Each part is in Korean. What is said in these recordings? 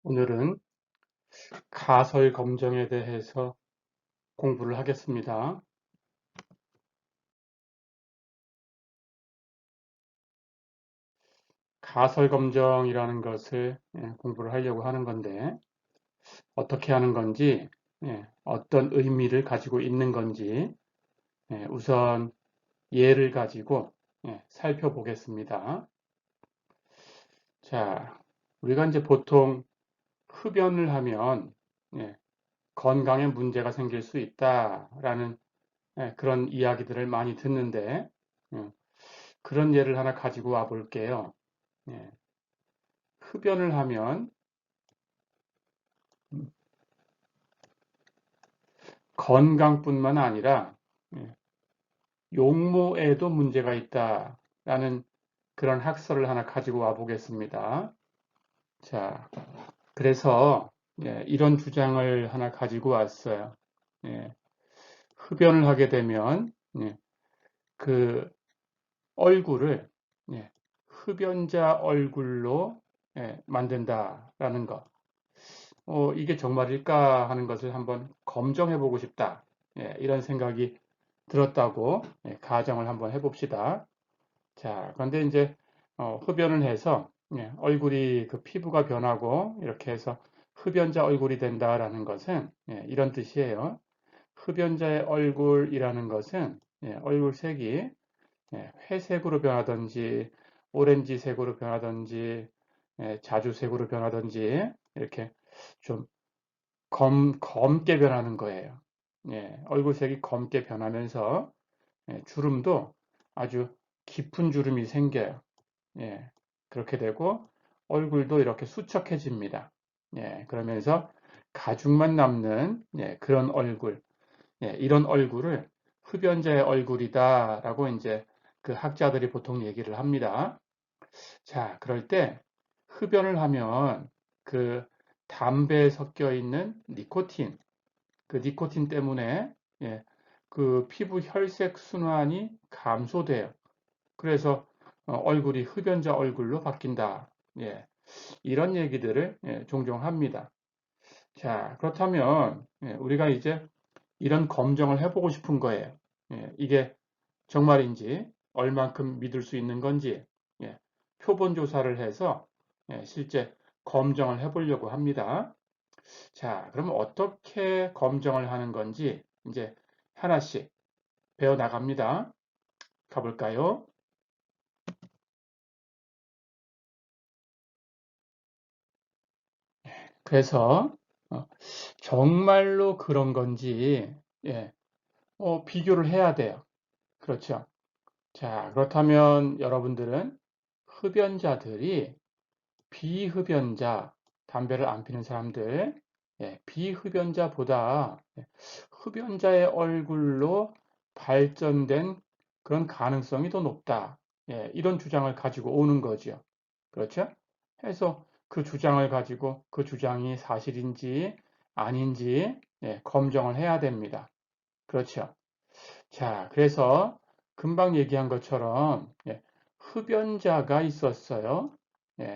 오늘은 가설 검정에 대해서 공부를 하겠습니다. 가설 검정이라는 것을 공부를 하려고 하는 건데 어떻게 하는 건지, 어떤 의미를 가지고 있는 건지 우선 예를 가지고 살펴보겠습니다. 자, 우리가 이제 보통 흡연을 하면 예, 건강에 문제가 생길 수 있다라는 그런 이야기들을 많이 듣는데 예, 그런 예를 하나 가지고 와 볼게요. 예, 흡연을 하면 건강뿐만 아니라 예, 용모에도 문제가 있다라는 그런 학설을 하나 가지고 와 보겠습니다. 자, 그래서 이런 주장을 하나 가지고 왔어요. 예, 흡연을 하게 되면 그 얼굴을 흡연자 얼굴로 만든다라는 것. 이게 정말일까 하는 것을 한번 검증해 보고 싶다. 이런 생각이 들었다고 가정을 한번 해봅시다. 자, 그런데 이제 흡연을 해서 얼굴이 그 피부가 변하고 이렇게 해서 흡연자 얼굴이 된다라는 것은 이런 뜻이에요. 흡연자의 얼굴이라는 것은 얼굴색이 회색으로 변하든지 오렌지색으로 변하든지 자주색으로 변하든지 이렇게 좀 검게 변하는 거예요. 얼굴색이 검게 변하면서 주름도 아주 깊은 주름이 생겨요. 예, 그렇게 되고 얼굴도 이렇게 수척해집니다. 그러면서 가죽만 남는 그런 얼굴, 이런 얼굴을 흡연자의 얼굴이다라고 이제 그 학자들이 보통 얘기를 합니다. 자, 그럴 때 흡연을 하면 그 담배에 섞여 있는 니코틴, 그 니코틴 때문에 그 피부 혈색 순환이 감소돼요. 그래서 얼굴이 흡연자 얼굴로 바뀐다. 이런 얘기들을 종종 합니다. 자, 그렇다면 우리가 이제 이런 검증을 해보고 싶은 거예요. 이게 정말인지 얼만큼 믿을 수 있는 건지 표본 조사를 해서 실제 검증을 해보려고 합니다. 자, 그러면 어떻게 검증을 하는 건지 이제 하나씩 배워 나갑니다. 가볼까요? 그래서 정말로 그런 건지 예, 비교를 해야 돼요. 그렇죠? 자, 그렇다면 여러분들은 흡연자들이 비흡연자, 담배를 안 피는 사람들, 비흡연자보다 흡연자의 얼굴로 발전된 그런 가능성이 더 높다. 이런 주장을 가지고 오는 거죠. 그렇죠? 해서 그 주장을 가지고 그 주장이 사실인지 아닌지 검증을 해야 됩니다. 그렇죠? 자, 그래서 금방 얘기한 것처럼 흡연자가 있었어요.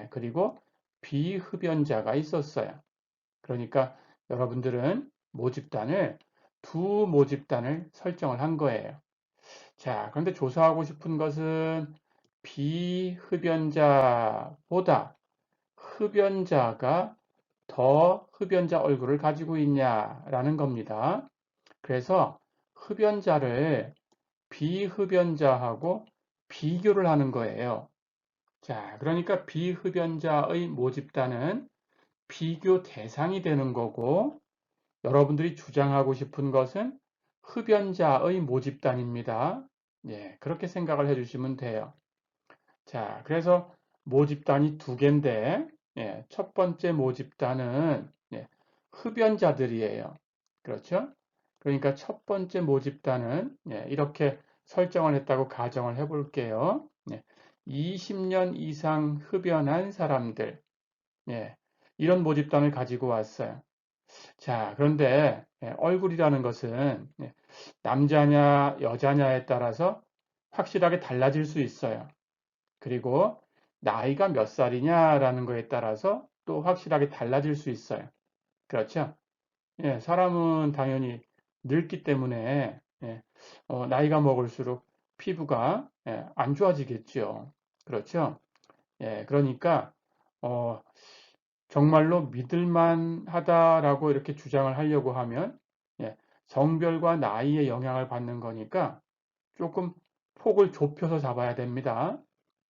그리고 비흡연자가 있었어요. 그러니까 여러분들은 모집단을 두 모집단을 설정을 한 거예요. 자, 그런데 조사하고 싶은 것은 비흡연자보다 흡연자가 더 흡연자 얼굴을 가지고 있냐라는 겁니다. 그래서 흡연자를 비흡연자하고 비교를 하는 거예요. 자, 그러니까 비흡연자의 모집단은 비교 대상이 되는 거고, 여러분들이 주장하고 싶은 것은 흡연자의 모집단입니다. 그렇게 생각을 해주시면 돼요. 자, 그래서 모집단이 두 개인데, 첫 번째 모집단은 흡연자들이에요. 그렇죠? 그러니까 첫 번째 모집단은 이렇게 설정을 했다고 가정을 해볼게요. 20년 이상 흡연한 사람들, 이런 모집단을 가지고 왔어요. 자, 그런데 얼굴이라는 것은 남자냐 여자냐에 따라서 확실하게 달라질 수 있어요. 그리고 나이가 몇 살이냐라는 거에 따라서 또 확실하게 달라질 수 있어요. 그렇죠? 예, 사람은 당연히 늙기 때문에 예, 나이가 먹을수록 피부가 안 좋아지겠죠. 그렇죠? 예, 그러니까 어, 정말로 믿을만 하다라고 이렇게 주장을 하려고 하면 예, 성별과 나이에 영향을 받는 거니까 조금 폭을 좁혀서 잡아야 됩니다.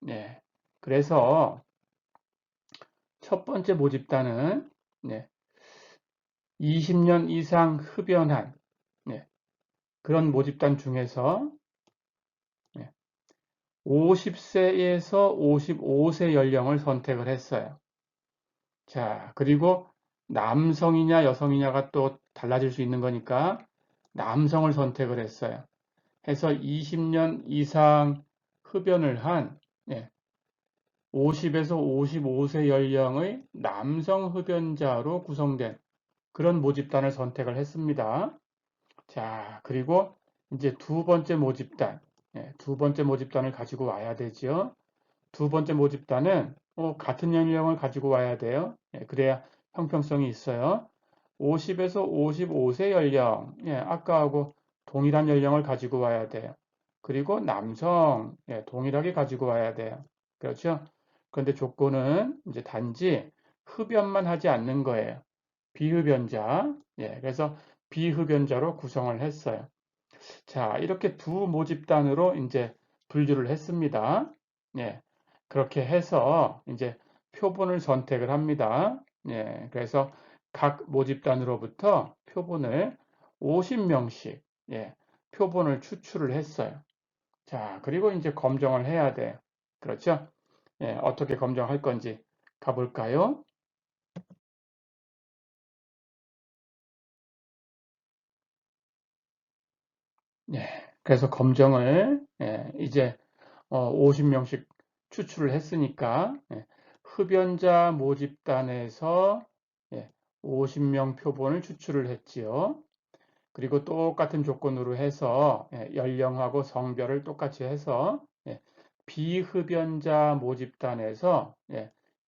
예, 그래서 첫 번째 모집단은 예, 20년 이상 흡연한 예, 그런 모집단 중에서 50세에서 55세 연령을 선택을 했어요. 자, 그리고 남성이냐 여성이냐가 또 달라질 수 있는 거니까 남성을 선택을 했어요. 해서 20년 이상 흡연을 한 50에서 55세 연령의 남성 흡연자로 구성된 그런 모집단을 선택을 했습니다. 자, 그리고 이제 두 번째 모집단, 두 번째 모집단을 가지고 와야 되죠. 두 번째 모집단은 같은 연령을 가지고 와야 돼요. 그래야 형평성이 있어요. 50에서 55세 연령, 아까하고 동일한 연령을 가지고 와야 돼요. 그리고 남성, 동일하게 가지고 와야 돼요. 그렇죠? 그런데 조건은 이제 단지 흡연만 하지 않는 거예요. 비흡연자, 그래서 비흡연자로 구성을 했어요. 자, 이렇게 두 모집단으로 이제 분류를 했습니다. 예, 그렇게 해서 이제 표본을 선택을 합니다. 그래서 각 모집단으로부터 표본을 50명씩, 표본을 추출을 했어요. 자, 그리고 이제 검정을 해야 돼요. 그렇죠? 어떻게 검정할 건지 가볼까요? 그래서 검정을, 이제 50명씩 추출을 했으니까 흡연자 모집단에서 50명 표본을 추출을 했지요. 그리고 똑같은 조건으로 해서 연령하고 성별을 똑같이 해서 비흡연자 모집단에서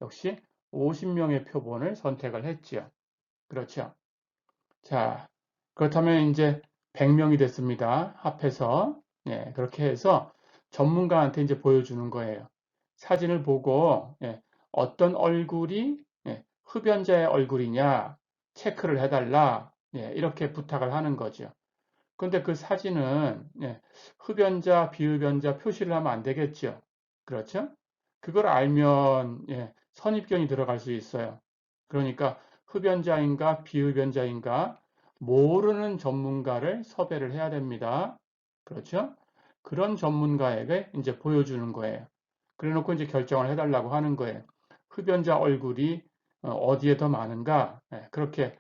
역시 50명의 표본을 선택을 했지요. 그렇죠. 자, 그렇다면 이제 100명이 됐습니다. 합해서. 그렇게 해서 전문가한테 이제 보여주는 거예요. 사진을 보고, 어떤 얼굴이, 흡연자의 얼굴이냐, 체크를 해달라, 이렇게 부탁을 하는 거죠. 근데 그 사진은, 흡연자, 비흡연자 표시를 하면 안 되겠죠. 그렇죠? 그걸 알면, 선입견이 들어갈 수 있어요. 그러니까 흡연자인가 비흡연자인가 모르는 전문가를 섭외를 해야 됩니다. 그렇죠? 그런 전문가에게 이제 보여주는 거예요. 그래 놓고 이제 결정을 해달라고 하는 거예요. 흡연자 얼굴이 어디에 더 많은가? 그렇게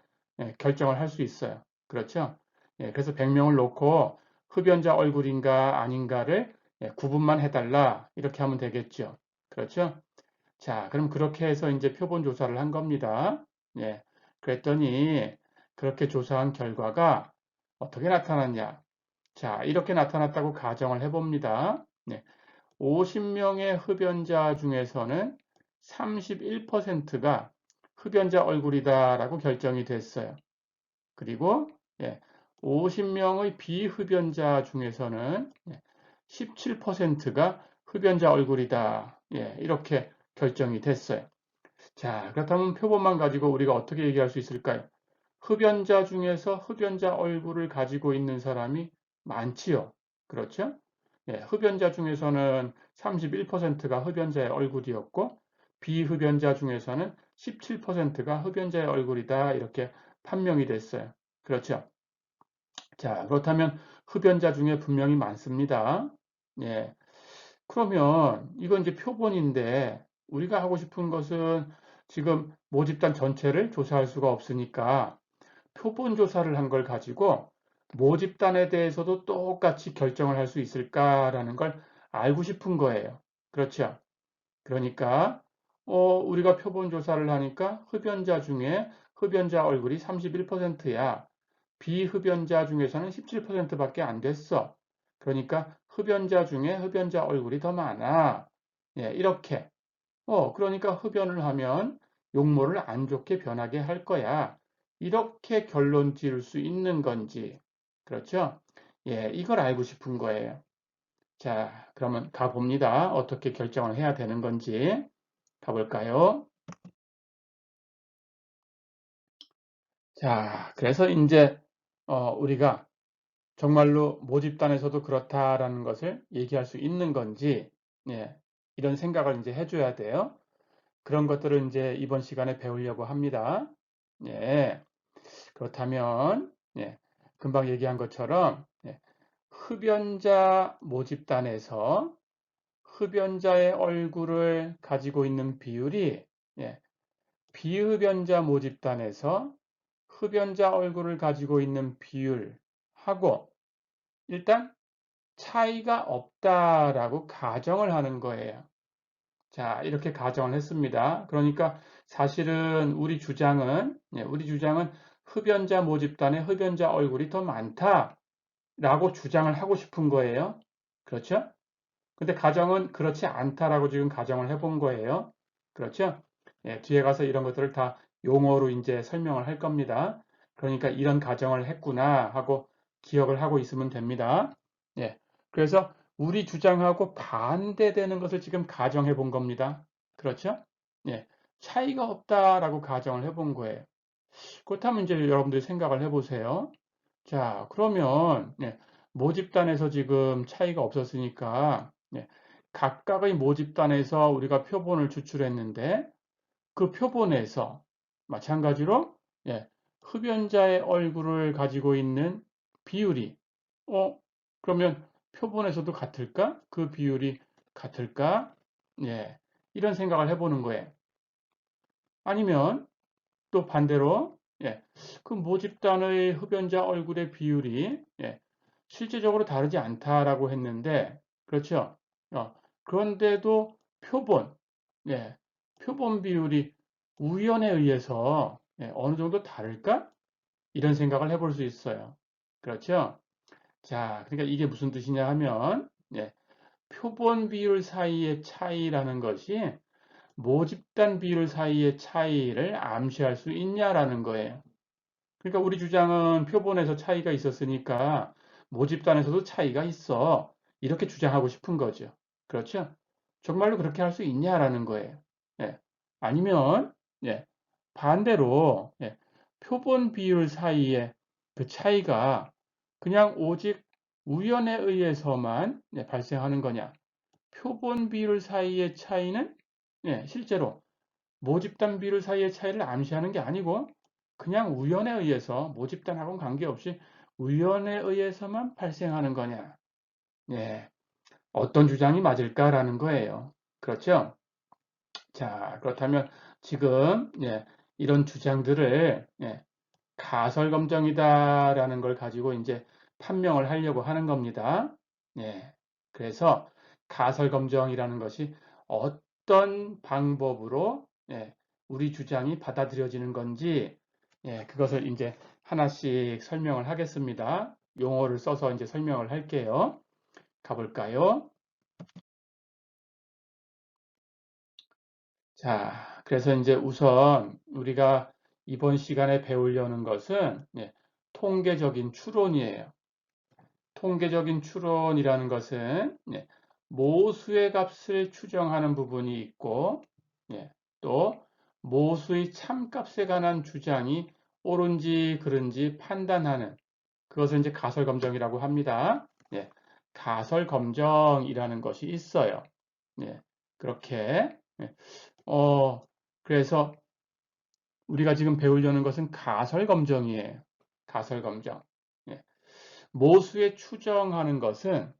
결정을 할 수 있어요. 그렇죠? 그래서 100명을 놓고 흡연자 얼굴인가 아닌가를 구분만 해달라. 이렇게 하면 되겠죠. 그렇죠? 자, 그럼 그렇게 해서 이제 표본 조사를 한 겁니다. 그랬더니 그렇게 조사한 결과가 어떻게 나타났냐? 자, 이렇게 나타났다고 가정을 해봅니다. 50명의 흡연자 중에서는 31%가 흡연자 얼굴이다라고 결정이 됐어요. 그리고 50명의 비흡연자 중에서는 17%가 흡연자 얼굴이다. 이렇게 결정이 됐어요. 자, 그렇다면 표본만 가지고 우리가 어떻게 얘기할 수 있을까요? 흡연자 중에서 흡연자 얼굴을 가지고 있는 사람이 많지요. 그렇죠? 흡연자 중에서는 31%가 흡연자의 얼굴이었고, 비흡연자 중에서는 17%가 흡연자의 얼굴이다. 이렇게 판명이 됐어요. 그렇죠? 자, 그렇다면 흡연자 중에 분명히 많습니다. 예. 그러면 이건 이제 표본인데 우리가 하고 싶은 것은 지금 모집단 전체를 조사할 수가 없으니까 표본 조사를 한 걸 가지고 모집단에 대해서도 똑같이 결정을 할 수 있을까라는 걸 알고 싶은 거예요. 그렇죠? 그러니까 우리가 표본 조사를 하니까 흡연자 중에 흡연자 얼굴이 31%야. 비흡연자 중에서는 17%밖에 안 됐어. 그러니까 흡연자 중에 흡연자 얼굴이 더 많아. 이렇게. 그러니까 흡연을 하면 용모를 안 좋게 변하게 할 거야. 이렇게 결론 지을 수 있는 건지. 그렇죠? 예, 이걸 알고 싶은 거예요. 자, 그러면 가봅니다. 어떻게 결정을 해야 되는 건지. 가볼까요? 자, 그래서 이제 우리가 정말로 모집단에서도 그렇다라는 것을 얘기할 수 있는 건지, 예, 이런 생각을 이제 해줘야 돼요. 그런 것들을 이제 이번 시간에 배우려고 합니다. 예, 그렇다면, 예, 금방 얘기한 것처럼, 예, 흡연자 모집단에서 흡연자의 얼굴을 가지고 있는 비율이, 예, 비흡연자 모집단에서 흡연자 얼굴을 가지고 있는 비율하고 일단 차이가 없다라고 가정을 하는 거예요. 자, 이렇게 가정을 했습니다. 그러니까 사실은 우리 주장은 흡연자 모집단에 흡연자 얼굴이 더 많다라고 주장을 하고 싶은 거예요. 그렇죠? 근데 가정은 그렇지 않다라고 지금 가정을 해본 거예요. 그렇죠? 예, 뒤에 가서 이런 것들을 다 용어로 이제 설명을 할 겁니다. 그러니까 이런 가정을 했구나 하고 기억을 하고 있으면 됩니다. 예, 그래서 우리 주장하고 반대되는 것을 지금 가정해 본 겁니다. 그렇죠? 예, 차이가 없다라고 가정을 해본 거예요. 그렇다면 이제 여러분들이 생각을 해보세요. 자, 그러면 모집단에서 지금 차이가 없었으니까 각각의 모집단에서 우리가 표본을 추출했는데 그 표본에서 마찬가지로 흡연자의 얼굴을 가지고 있는 비율이 그러면 표본에서도 같을까? 그 비율이 같을까? 예, 이런 생각을 해보는 거예요. 아니면 또 반대로 그 모집단의 흡연자 얼굴의 비율이 실제적으로 다르지 않다라고 했는데 그렇죠? 그런데도 표본, 예, 표본 비율이 우연에 의해서 어느 정도 다를까? 이런 생각을 해볼 수 있어요. 그렇죠? 자, 그러니까 이게 무슨 뜻이냐 하면 표본 비율 사이의 차이라는 것이 모집단 비율 사이의 차이를 암시할 수 있냐라는 거예요. 그러니까 우리 주장은 표본에서 차이가 있었으니까 모집단에서도 차이가 있어. 이렇게 주장하고 싶은 거죠. 그렇죠? 정말로 그렇게 할 수 있냐라는 거예요. 예. 아니면 반대로 표본 비율 사이의 그 차이가 그냥 오직 우연에 의해서만 발생하는 거냐? 표본 비율 사이의 차이는 실제로 모집단 비율 사이의 차이를 암시하는 게 아니고 그냥 우연에 의해서 모집단하고는 관계없이 우연에 의해서만 발생하는 거냐. 예, 어떤 주장이 맞을까라는 거예요. 그렇죠? 자, 그렇다면 지금 이런 주장들을 가설검정이다라는 걸 가지고 이제 판명을 하려고 하는 겁니다. 예, 그래서 가설검정이라는 것이 어떤 방법으로 우리 주장이 받아들여지는 건지 그것을 이제 하나씩 설명을 하겠습니다. 용어를 써서 이제 설명을 할게요. 가볼까요? 자, 그래서 이제 우선 우리가 이번 시간에 배우려는 것은 통계적인 추론이에요. 통계적인 추론이라는 것은 모수의 값을 추정하는 부분이 있고 또 모수의 참값에 관한 주장이 옳은지 그른지 판단하는 그것을 이제 가설검정이라고 합니다. 가설검정이라는 것이 있어요. 그렇게 어, 그래서 우리가 지금 배우려는 것은 가설검정이에요. 가설검정. 모수의 추정하는 것은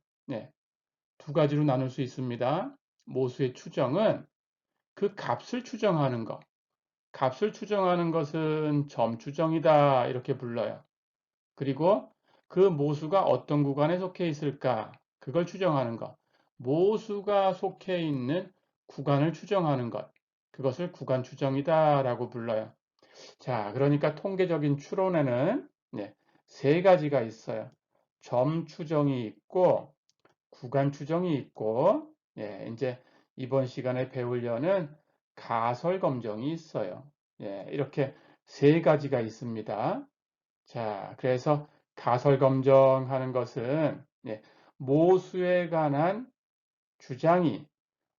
두 가지로 나눌 수 있습니다. 모수의 추정은 그 값을 추정하는 것. 값을 추정하는 것은 점추정이다 이렇게 불러요. 그리고 그 모수가 어떤 구간에 속해 있을까? 그걸 추정하는 것. 모수가 속해 있는 구간을 추정하는 것. 그것을 구간 추정이다라고 불러요. 자, 그러니까 통계적인 추론에는 세 가지가 있어요. 점 추정이 있고 구간 추정이 있고 이제 이번 시간에 배우려는 가설 검정이 있어요. 예, 이렇게 세 가지가 있습니다. 자, 그래서 가설 검정하는 것은 예, 모수에 관한 주장이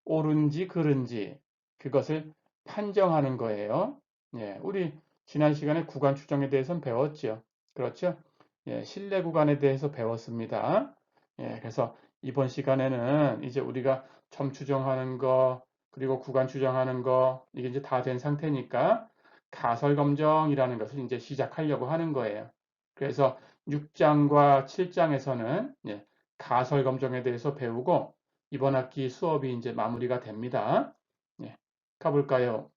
옳은지 그른지 그것을 판정하는 거예요. 예, 우리 지난 시간에 구간 추정에 대해서는 배웠죠. 그렇죠? 예, 신뢰 구간에 대해서 배웠습니다. 예, 그래서 이번 시간에는 이제 우리가 점 추정하는 거 그리고 구간 추정하는 거 이게 이제 다 된 상태니까 가설 검정이라는 것을 이제 시작하려고 하는 거예요. 그래서 6장과 7장에서는 가설 검정에 대해서 배우고 이번 학기 수업이 이제 마무리가 됩니다. 예, 가볼까요?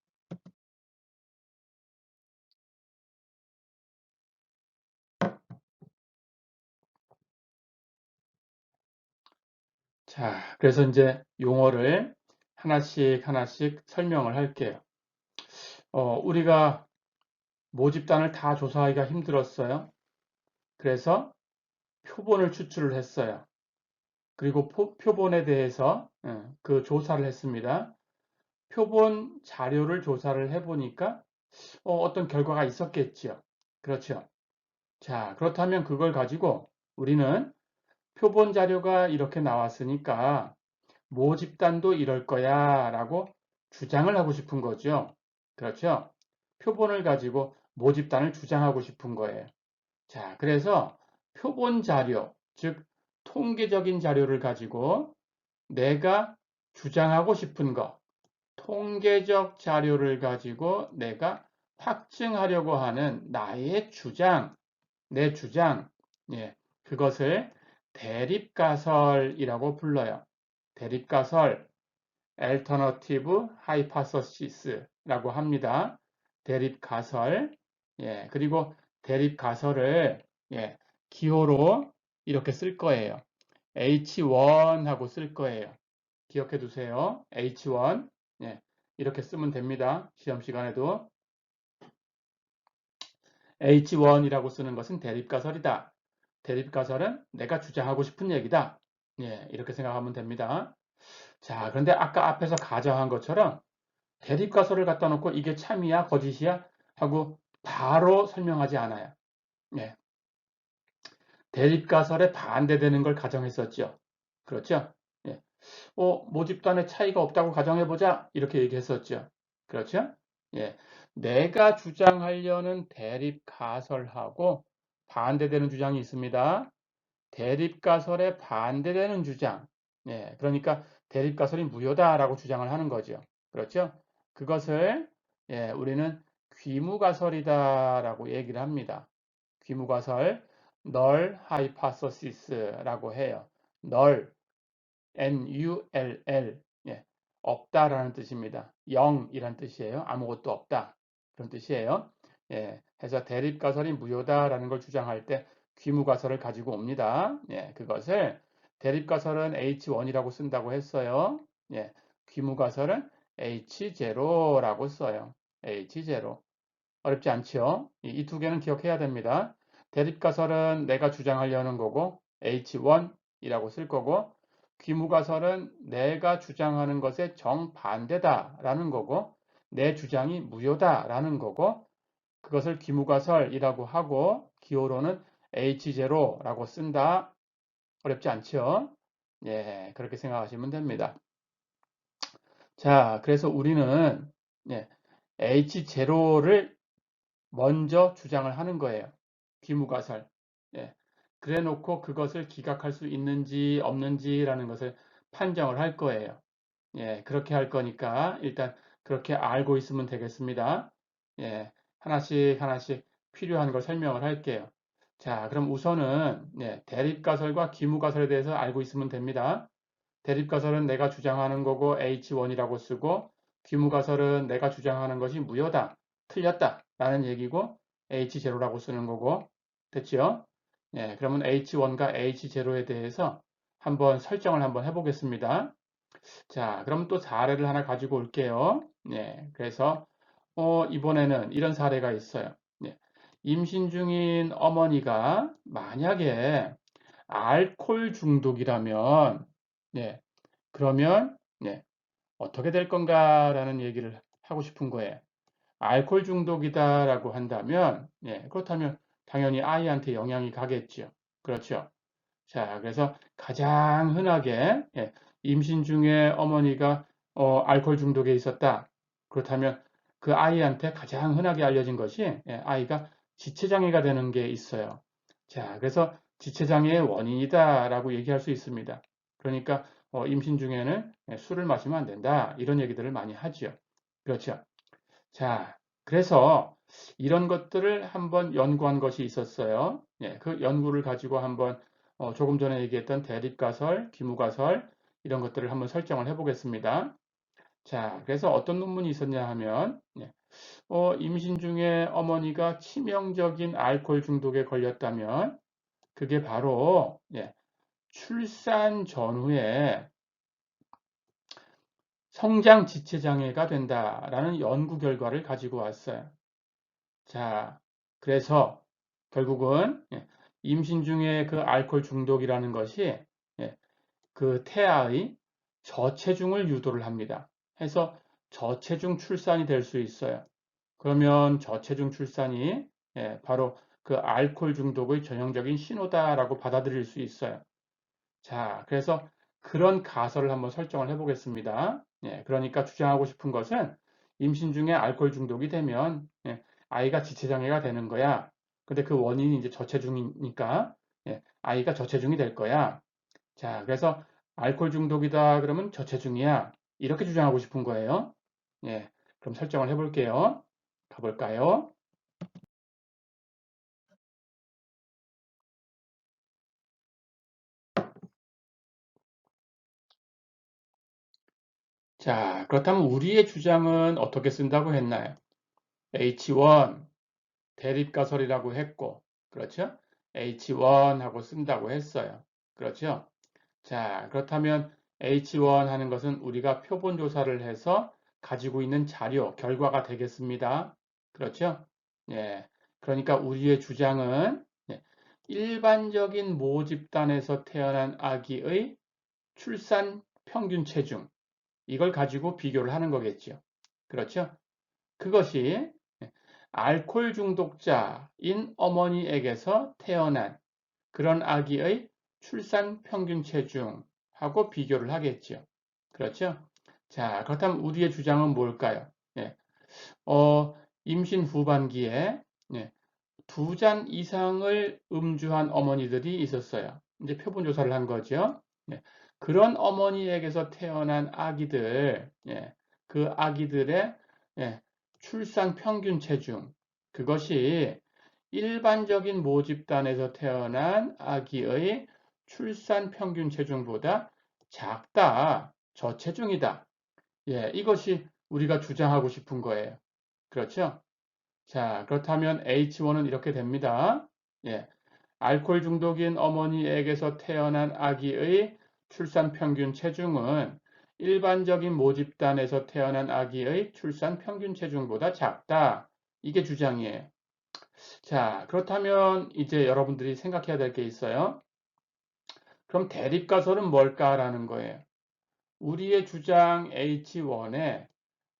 자, 그래서 이제 용어를 하나씩 하나씩 설명을 할게요. 우리가 모집단을 다 조사하기가 힘들었어요. 그래서 표본을 추출을 했어요. 그리고 표본에 대해서 그 조사를 했습니다. 표본 자료를 조사를 해보니까 어떤 결과가 있었겠죠. 그렇죠. 자, 그렇다면 그걸 가지고 우리는 표본 자료가 이렇게 나왔으니까 모집단도 이럴 거야 라고 주장을 하고 싶은 거죠. 그렇죠? 표본을 가지고 모집단을 주장하고 싶은 거예요. 자, 그래서 표본 자료, 즉 통계적인 자료를 가지고 내가 주장하고 싶은 거, 통계적 자료를 가지고 내가 확증하려고 하는 나의 주장, 내 주장, 예, 그것을 대립가설이라고 불러요. 대립가설, alternative hypothesis라고 합니다. 대립가설, 예, 그리고 대립가설을 예, 기호로 이렇게 쓸 거예요. H1 하고 쓸 거예요. 기억해 두세요. H1, 예, 이렇게 쓰면 됩니다. 시험 시간에도. H1이라고 쓰는 것은 대립가설이다. 대립가설은 내가 주장하고 싶은 얘기다. 예, 이렇게 생각하면 됩니다. 자, 그런데 아까 앞에서 가정한 것처럼 대립가설을 갖다 놓고 이게 참이야, 거짓이야 하고 바로 설명하지 않아요. 예, 대립가설에 반대되는 걸 가정했었죠. 그렇죠? 예, 모집단의 차이가 없다고 가정해보자. 이렇게 얘기했었죠. 그렇죠? 예. 내가 주장하려는 대립 가설하고 반대되는 주장이 있습니다. 대립 가설에 반대되는 주장. 예. 그러니까 대립 가설이 무효다라고 주장을 하는 거죠. 그렇죠? 그것을 우리는 귀무가설이다라고 얘기를 합니다. 귀무가설, null hypothesis라고 해요. null null, 예, 없다라는 뜻입니다. 0이란 뜻이에요. 아무것도 없다. 그런 뜻이에요. 예, 해서 대립가설이 무효다라는 걸 주장할 때 귀무가설을 가지고 옵니다. 예, 그것을 대립가설은 H1이라고 쓴다고 했어요. 예, 귀무가설은 H0라고 써요. H0. 어렵지 않죠? 이 두 개는 기억해야 됩니다. 대립가설은 내가 주장하려는 거고 H1이라고 쓸 거고 귀무가설은 내가 주장하는 것에 정반대다라는 거고 내 주장이 무효다라는 거고 그것을 귀무가설이라고 하고 기호로는 H0라고 쓴다. 어렵지 않죠? 예, 그렇게 생각하시면 됩니다. 자, 그래서 우리는 H0를 먼저 주장을 하는 거예요. 귀무가설. 예. 그래 놓고 그것을 기각할 수 있는지 없는지라는 것을 판정을 할 거예요. 예, 그렇게 할 거니까 일단 그렇게 알고 있으면 되겠습니다. 예, 하나씩 하나씩 필요한 걸 설명을 할게요. 자, 그럼 우선은 대립가설과 귀무가설에 대해서 알고 있으면 됩니다. 대립가설은 내가 주장하는 거고 H1이라고 쓰고 귀무가설은 내가 주장하는 것이 무효다, 틀렸다 라는 얘기고 H0라고 쓰는 거고 됐죠? 예, 그러면 H1과 H0에 대해서 한번 설정을 한번 해보겠습니다. 자, 그럼 또 사례를 하나 가지고 올게요. 예, 그래서 이번에는 이런 사례가 있어요. 예, 임신 중인 어머니가 만약에 알코올 중독이라면 예, 그러면 어떻게 될 건가라는 얘기를 하고 싶은 거예요. 알코올 중독이다라고 한다면, 그렇다면 당연히 아이한테 영향이 가겠죠. 그렇죠. 자, 그래서 가장 흔하게 임신 중에 어머니가 알코올 중독에 있었다. 그렇다면 그 아이한테 가장 흔하게 알려진 것이 아이가 지체장애가 되는 게 있어요. 자, 그래서 지체장애의 원인이다라고 얘기할 수 있습니다. 그러니까 임신 중에는 술을 마시면 안 된다. 이런 얘기들을 많이 하죠. 그렇죠. 자, 그래서 이런 것들을 한번 연구한 것이 있었어요. 그 연구를 가지고 한번 조금 전에 얘기했던 대립가설, 귀무가설 이런 것들을 한번 설정을 해보겠습니다. 자, 그래서 어떤 논문이 있었냐 하면 임신 중에 어머니가 치명적인 알코올 중독에 걸렸다면 그게 바로 출산 전후에 성장 지체 장애가 된다라는 연구 결과를 가지고 왔어요. 자, 그래서 결국은 임신 중에 그 알코올 중독이라는 것이 그 태아의 저체중을 유도를 합니다. 해서 저체중 출산이 될 수 있어요. 그러면 저체중 출산이 바로 그 알코올 중독의 전형적인 신호다라고 받아들일 수 있어요. 자, 그래서 그런 가설을 한번 설정을 해보겠습니다. 그러니까 주장하고 싶은 것은 임신 중에 알코올 중독이 되면 아이가 지체장애가 되는 거야. 근데 그 원인이 이제 저체중이니까 아이가 저체중이 될 거야. 자, 그래서 알코올 중독이다 그러면 저체중이야. 이렇게 주장하고 싶은 거예요. 그럼 설정을 해볼게요. 가볼까요? 자, 그렇다면 우리의 주장은 어떻게 쓴다고 했나요? H1 대립가설이라고 했고, 그렇죠? H1 하고 쓴다고 했어요. 그렇죠? 자, 그렇다면 H1 하는 것은 우리가 표본 조사를 해서 가지고 있는 자료, 결과가 되겠습니다. 그렇죠? 예. 그러니까 우리의 주장은 일반적인 모집단에서 태어난 아기의 출산 평균 체중, 이걸 가지고 비교를 하는 거겠죠. 그렇죠? 그것이 알코올 중독자인 어머니에게서 태어난 그런 아기의 출산 평균 체중하고 비교를 하겠죠. 그렇죠? 자, 그렇다면 우리의 주장은 뭘까요? 어, 임신 후반기에 2잔 이상을 음주한 어머니들이 있었어요. 이제 표본 조사를 한 거죠. 그런 어머니에게서 태어난 아기들, 그 아기들의 출산 평균 체중, 그것이 일반적인 모집단에서 태어난 아기의 출산 평균 체중보다 작다, 저체중이다. 이것이 우리가 주장하고 싶은 거예요. 그렇죠? 자, 그렇다면 H1은 이렇게 됩니다. 알코올 중독인 어머니에게서 태어난 아기의 출산 평균 체중은 일반적인 모집단에서 태어난 아기의 출산 평균 체중보다 작다. 이게 주장이에요. 자, 그렇다면 이제 여러분들이 생각해야 될 게 있어요. 그럼 대립가설은 뭘까라는 거예요. 우리의 주장 H1에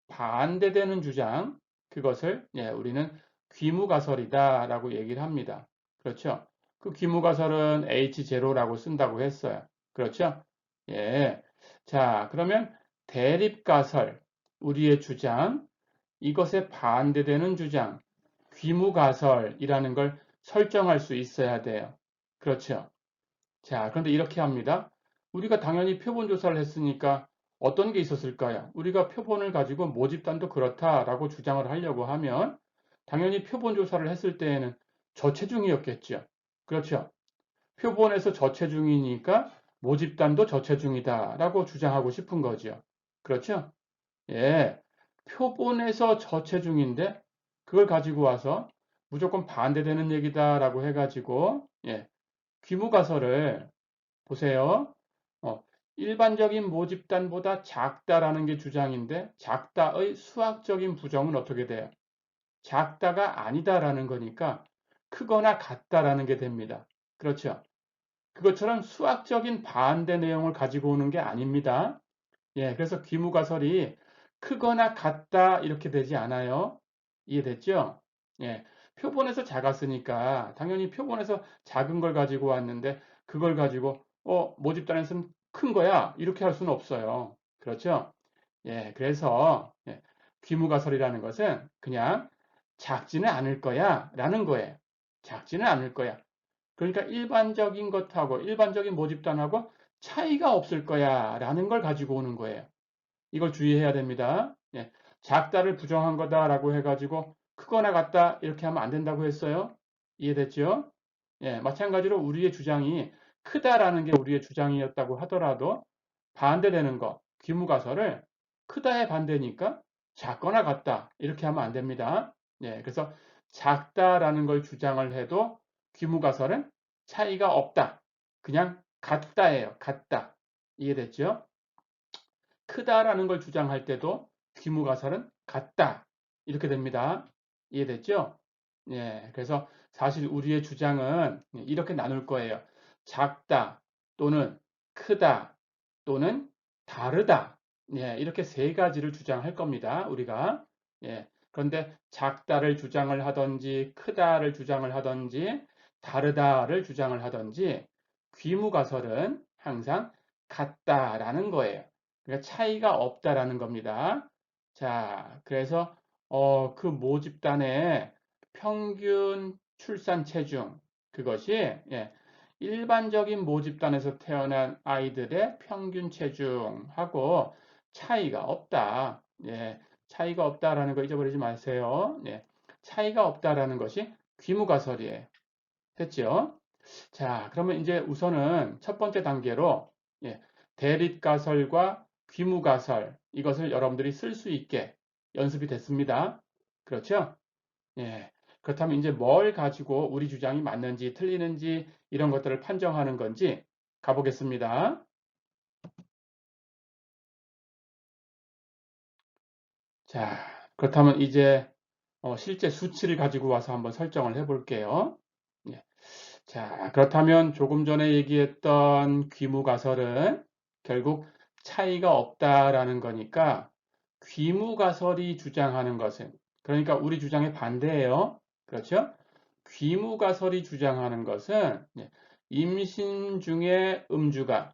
반대되는 주장, 그것을 우리는 귀무가설이다라고 얘기를 합니다. 그렇죠? 그 귀무가설은 H0라고 쓴다고 했어요. 그렇죠? 예. 자, 그러면 대립가설, 우리의 주장, 이것에 반대되는 주장, 귀무가설이라는 걸 설정할 수 있어야 돼요. 그렇죠? 자, 그런데 이렇게 합니다. 우리가 당연히 표본 조사를 했으니까 어떤 게 있었을까요? 우리가 표본을 가지고 모집단도 그렇다라고 주장을 하려고 하면 당연히 표본 조사를 했을 때에는 저체중이었겠죠. 그렇죠? 표본에서 저체중이니까 모집단도 저체중이다라고 주장하고 싶은 거죠. 그렇죠? 예. 표본에서 저체중인데 그걸 가지고 와서 무조건 반대되는 얘기다라고 해가지고 귀무가설을 보세요. 어, 일반적인 모집단보다 작다라는 게 주장인데 작다의 수학적인 부정은 어떻게 돼요? 작다가 아니다라는 거니까 크거나 같다라는 게 됩니다. 그렇죠? 그것처럼 수학적인 반대 내용을 가지고 오는 게 아닙니다. 그래서 귀무가설이 크거나 같다 이렇게 되지 않아요. 이해됐죠? 예. 표본에서 작았으니까 당연히 표본에서 작은 걸 가지고 왔는데 그걸 가지고 모집단에서는 큰 거야 이렇게 할 수는 없어요. 그렇죠? 예. 그래서 귀무가설이라는 것은 그냥 작지는 않을 거야 라는 거예요. 작지는 않을 거야. 그러니까 일반적인 것하고 일반적인 모집단하고 차이가 없을 거야 라는 걸 가지고 오는 거예요. 이걸 주의해야 됩니다. 예, 작다를 부정한 거다라고 해가지고 크거나 같다 이렇게 하면 안 된다고 했어요. 이해됐죠? 예, 마찬가지로 우리의 주장이 크다라는 게 우리의 주장이었다고 하더라도 반대되는 거, 귀무가설을 크다의 반대니까 작거나 같다 이렇게 하면 안 됩니다. 예, 그래서 작다라는 걸 주장을 해도 귀무가설은 차이가 없다. 그냥 같다예요. 같다. 이해됐죠? 크다라는 걸 주장할 때도 귀무가설은 같다. 이렇게 됩니다. 이해됐죠? 예, 그래서 사실 우리의 주장은 이렇게 나눌 거예요. 작다 또는 크다 또는 다르다. 예, 이렇게 세 가지를 주장할 겁니다. 우리가. 예, 그런데 작다를 주장을 하든지 크다를 주장을 하든지 다르다를 주장을 하든지 귀무가설은 항상 같다라는 거예요. 그러니까 차이가 없다라는 겁니다. 자, 그래서 그 모집단의 평균 출산 체중 그것이 일반적인 모집단에서 태어난 아이들의 평균 체중하고 차이가 없다. 예, 차이가 없다라는 거 잊어버리지 마세요. 예, 차이가 없다라는 것이 귀무가설이에요. 됐죠? 자, 그러면 이제 우선은 첫 번째 단계로 예, 대립가설과 귀무가설 이것을 여러분들이 쓸 수 있게 연습이 됐습니다. 그렇죠? 예. 그렇다면 이제 뭘 가지고 우리 주장이 맞는지 틀리는지 이런 것들을 판정하는 건지 가보겠습니다. 자, 그렇다면 이제 실제 수치를 가지고 와서 한번 설정을 해볼게요. 예. 자, 그렇다면 조금 전에 얘기했던 귀무가설은 결국 차이가 없다라는 거니까 귀무가설이 주장하는 것은 그러니까 우리 주장의 반대예요. 그렇죠? 귀무가설이 주장하는 것은 임신 중에 음주가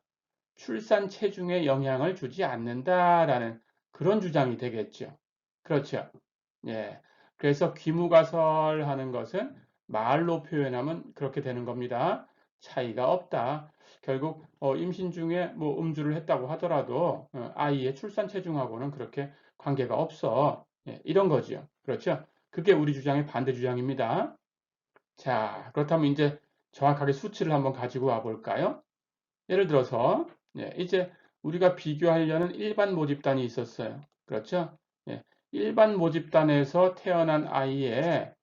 출산 체중에 영향을 주지 않는다라는 그런 주장이 되겠죠. 그렇죠. 예. 그래서 귀무가설 하는 것은 말로 표현하면 그렇게 되는 겁니다. 차이가 없다. 결국 임신 중에 뭐 음주를 했다고 하더라도 아이의 출산 체중하고는 그렇게 관계가 없어. 예, 이런 거죠. 그렇죠? 그게 우리 주장의 반대 주장입니다. 자, 그렇다면 이제 정확하게 수치를 한번 가지고 와 볼까요? 예를 들어서 이제 우리가 비교하려는 일반 모집단이 있었어요. 그렇죠? 예, 일반 모집단에서 태어난 아이의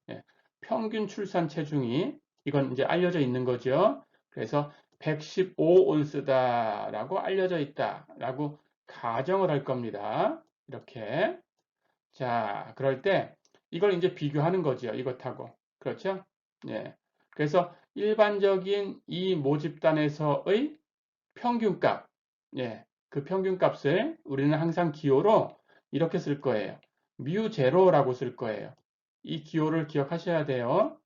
평균 출산 체중이 이건 이제 알려져 있는 거죠. 그래서 115온스다라고 알려져 있다라고 가정을 할 겁니다. 이렇게. 자, 그럴 때 이걸 이제 비교하는 거죠. 이것하고. 그렇죠? 예. 그래서 일반적인 이 모집단에서의 평균값, 그 평균값을 우리는 항상 기호로 이렇게 쓸 거예요. 뮤 제로라고 쓸 거예요. 이 기호를 기억하셔야 돼요.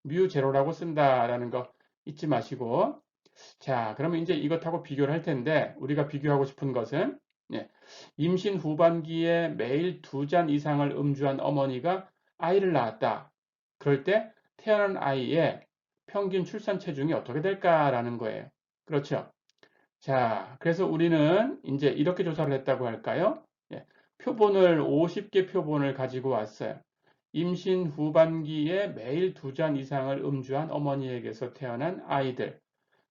뮤 제로라고 쓴다라는 거 잊지 마시고. 자, 그러면 이제 이것하고 비교를 할 텐데 우리가 비교하고 싶은 것은 임신 후반기에 매일 2잔 이상을 음주한 어머니가 아이를 낳았다. 그럴 때 태어난 아이의 평균 출산 체중이 어떻게 될까라는 거예요. 그렇죠? 자, 그래서 우리는 이제 이렇게 조사를 했다고 할까요? 표본을 50개 표본을 가지고 왔어요. 임신 후반기에 매일 2잔 이상을 음주한 어머니에게서 태어난 아이들,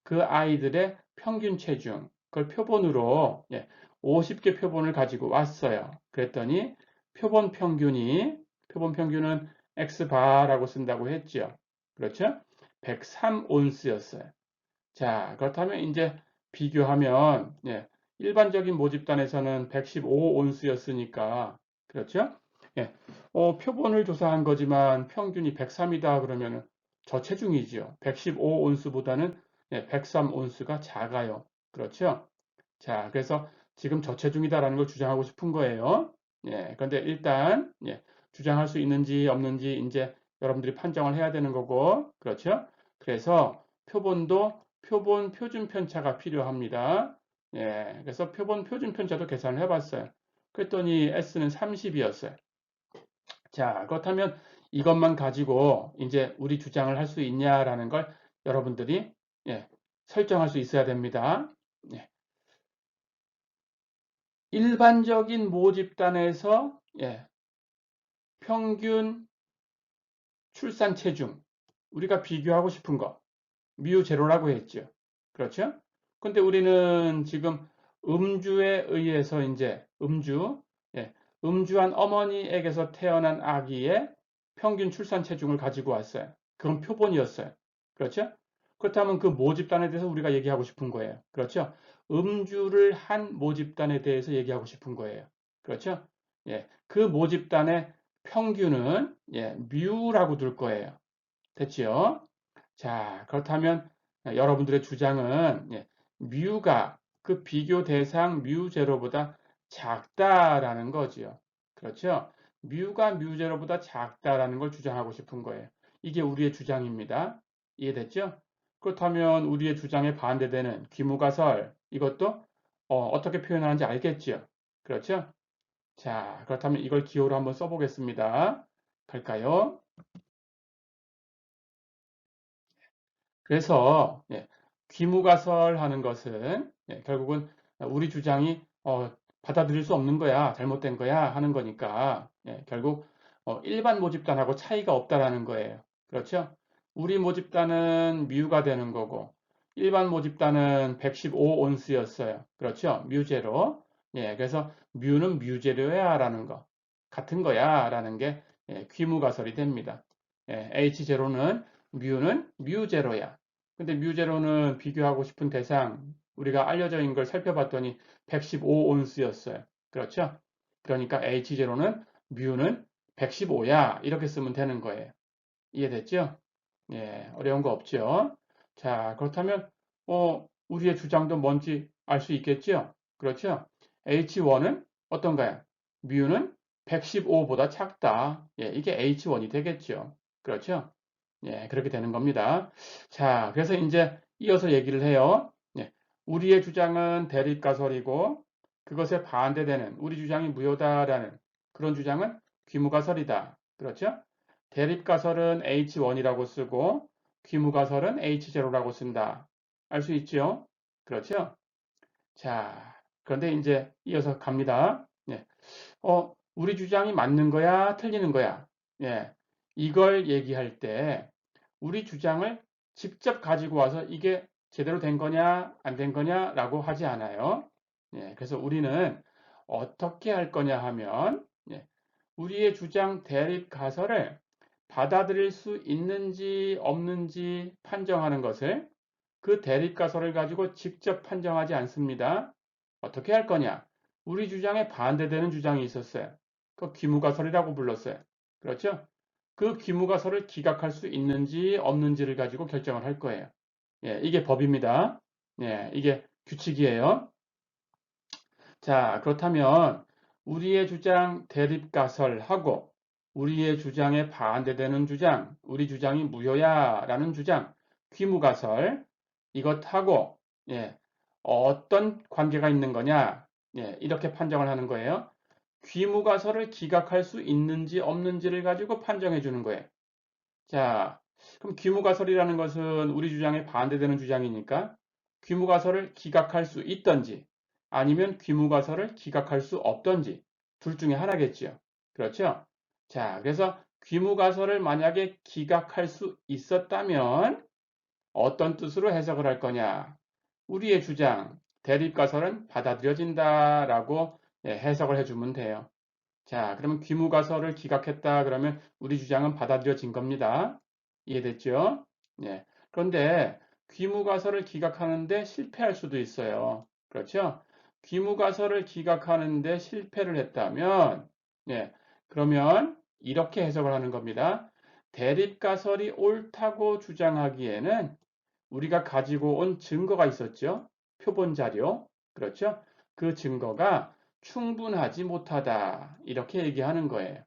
그 아이들의 평균 체중, 그걸 표본으로 50개 표본을 가지고 왔어요. 그랬더니 표본 평균은 X바라고 쓴다고 했죠. 그렇죠? 103온스였어요. 자, 그렇다면 이제 비교하면 일반적인 모집단에서는 115온스였으니까 그렇죠? 예, 표본을 조사한 거지만 평균이 103이다 그러면 저체중이죠. 115온스보다는 103온스가 작아요. 그렇죠? 자, 그래서 지금 저체중이다라는 걸 주장하고 싶은 거예요. 예, 그런데 일단 예, 주장할 수 있는지 없는지 이제 여러분들이 판정을 해야 되는 거고, 그렇죠? 그래서 표본도 표본 표준 편차가 필요합니다. 예, 그래서 표본 표준 편차도 계산을 해봤어요. 그랬더니 S는 30이었어요. 자, 그렇다면 이것만 가지고 이제 우리 주장을 할 수 있냐라는 걸 여러분들이 예, 설정할 수 있어야 됩니다. 예, 일반적인 모집단에서 예, 평균 출산 체중, 우리가 비교하고 싶은 거, 미우 제로라고 했죠. 그렇죠? 근데 우리는 지금 음주에 의해서 이제 예, 음주한 어머니에게서 태어난 아기의 평균 출산 체중을 가지고 왔어요. 그건 표본이었어요. 그렇죠? 그렇다면 그 모집단에 대해서 우리가 얘기하고 싶은 거예요. 그렇죠? 음주를 한 모집단에 대해서 얘기하고 싶은 거예요. 그렇죠? 예, 그 모집단의 평균은 예, 뮤라고 둘 거예요. 됐지요? 자, 그렇다면 여러분들의 주장은 예, 뮤가 그 비교 대상 뮤 제로보다 작다라는 거지요. 그렇죠? 뮤가 뮤 제로보다 작다라는 걸 주장하고 싶은 거예요. 이게 우리의 주장입니다. 이해됐죠? 그렇다면 우리의 주장에 반대되는 귀무가설 이것도 떻게 표현하는지 알겠죠? 그렇죠? 자, 그렇다면 이걸 기호로 한번 써보겠습니다. 갈까요? 그래서 예, 귀무가설하는 것은 예, 결국은 우리 주장이 받아들일 수 없는 거야, 잘못된 거야 하는 거니까 예, 결국 일반 모집단하고 차이가 없다라는 거예요. 그렇죠? 우리 모집단은 뮤가 되는 거고 일반 모집단은 115온스였어요. 그렇죠? 뮤제로. 예, 그래서 뮤는 뮤제로야라는 거, 같은 거야라는 게 예, 귀무가설이 됩니다. 예, H0는 뮤는 뮤제로야. 근데 뮤제로는 비교하고 싶은 대상, 우리가 알려져 있는 걸 살펴봤더니 115온스였어요. 그렇죠? 그러니까 H0는 뮤는 115야. 이렇게 쓰면 되는 거예요. 이해됐죠? 예, 어려운 거 없죠? 자, 그렇다면, 우리의 주장도 뭔지 알 수 있겠죠? 그렇죠? H1은 어떤가요? 뮤는 115보다 작다. 예, 이게 H1이 되겠죠? 그렇죠? 예, 그렇게 되는 겁니다. 자, 그래서 이제 이어서 얘기를 해요. 예, 우리의 주장은 대립가설이고 그것에 반대되는 우리 주장이 무효다라는 그런 주장은 귀무가설이다. 그렇죠? 대립가설은 H1이라고 쓰고 귀무가설은 H0라고 쓴다. 알 수 있죠? 그렇죠? 자, 그런데 이제 이어서 갑니다. 예, 우리 주장이 맞는 거야, 틀리는 거야? 예, 이걸 얘기할 때 우리 주장을 직접 가지고 와서 이게 제대로 된 거냐, 안 된 거냐라고 하지 않아요. 예, 그래서 우리는 어떻게 할 거냐 하면, 예, 우리의 주장 대립 가설을 받아들일 수 있는지 없는지 판정하는 것을 그 대립 가설을 가지고 직접 판정하지 않습니다. 어떻게 할 거냐? 우리 주장에 반대되는 주장이 있었어요. 그 귀무가설이라고 불렀어요. 그렇죠? 그 귀무가설을 기각할 수 있는지 없는지를 가지고 결정을 할 거예요. 예, 이게 법입니다. 예, 이게 규칙이에요. 자, 그렇다면 우리의 주장 대립가설하고 우리의 주장에 반대되는 주장, 우리 주장이 무효야라는 주장, 귀무가설 이것하고 예, 어떤 관계가 있는 거냐? 예, 이렇게 판정을 하는 거예요. 귀무가설을 기각할 수 있는지 없는지를 가지고 판정해 주는 거예요. 자, 그럼 귀무가설이라는 것은 우리 주장에 반대되는 주장이니까 귀무가설을 기각할 수 있던지 아니면 귀무가설을 기각할 수 없던지 둘 중에 하나겠죠. 그렇죠? 자, 그래서 귀무가설을 만약에 기각할 수 있었다면 어떤 뜻으로 해석을 할 거냐? 우리의 주장, 대립가설은 받아들여진다라고 해석을 해주면 돼요. 자, 그러면 귀무가설을 기각했다 그러면 우리 주장은 받아들여진 겁니다. 이해됐죠? 예. 그런데 귀무가설을 기각하는데 실패할 수도 있어요. 그렇죠? 귀무가설을 기각하는데 실패를 했다면, 예. 그러면 이렇게 해석을 하는 겁니다. 대립가설이 옳다고 주장하기에는 우리가 가지고 온 증거가 있었죠. 표본 자료. 그렇죠? 그 증거가 충분하지 못하다. 이렇게 얘기하는 거예요.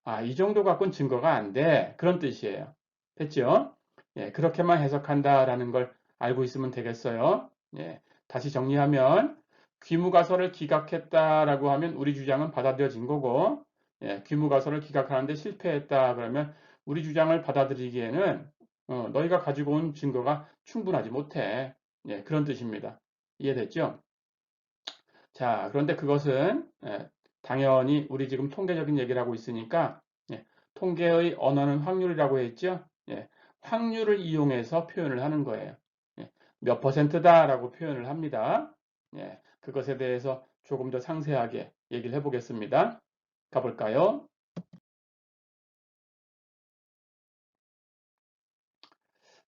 아, 이 정도 갖고는 증거가 안 돼. 그런 뜻이에요. 됐죠? 예, 그렇게만 해석한다라는 걸 알고 있으면 되겠어요. 예, 다시 정리하면 귀무가설을 기각했다라고 하면 우리 주장은 받아들여진 거고, 예, 귀무가설을 기각하는데 실패했다 그러면 우리 주장을 받아들이기에는 너희가 가지고 온 증거가 충분하지 못해. 예, 그런 뜻입니다. 이해됐죠? 자, 그런데 그것은 당연히 우리 지금 통계적인 얘기를 하고 있으니까 예, 통계의 언어는 확률이라고 했죠. 예, 확률을 이용해서 표현을 하는 거예요. 예, 몇 퍼센트다라고 표현을 합니다. 예, 그것에 대해서 조금 더 상세하게 얘기를 해보겠습니다. 가볼까요?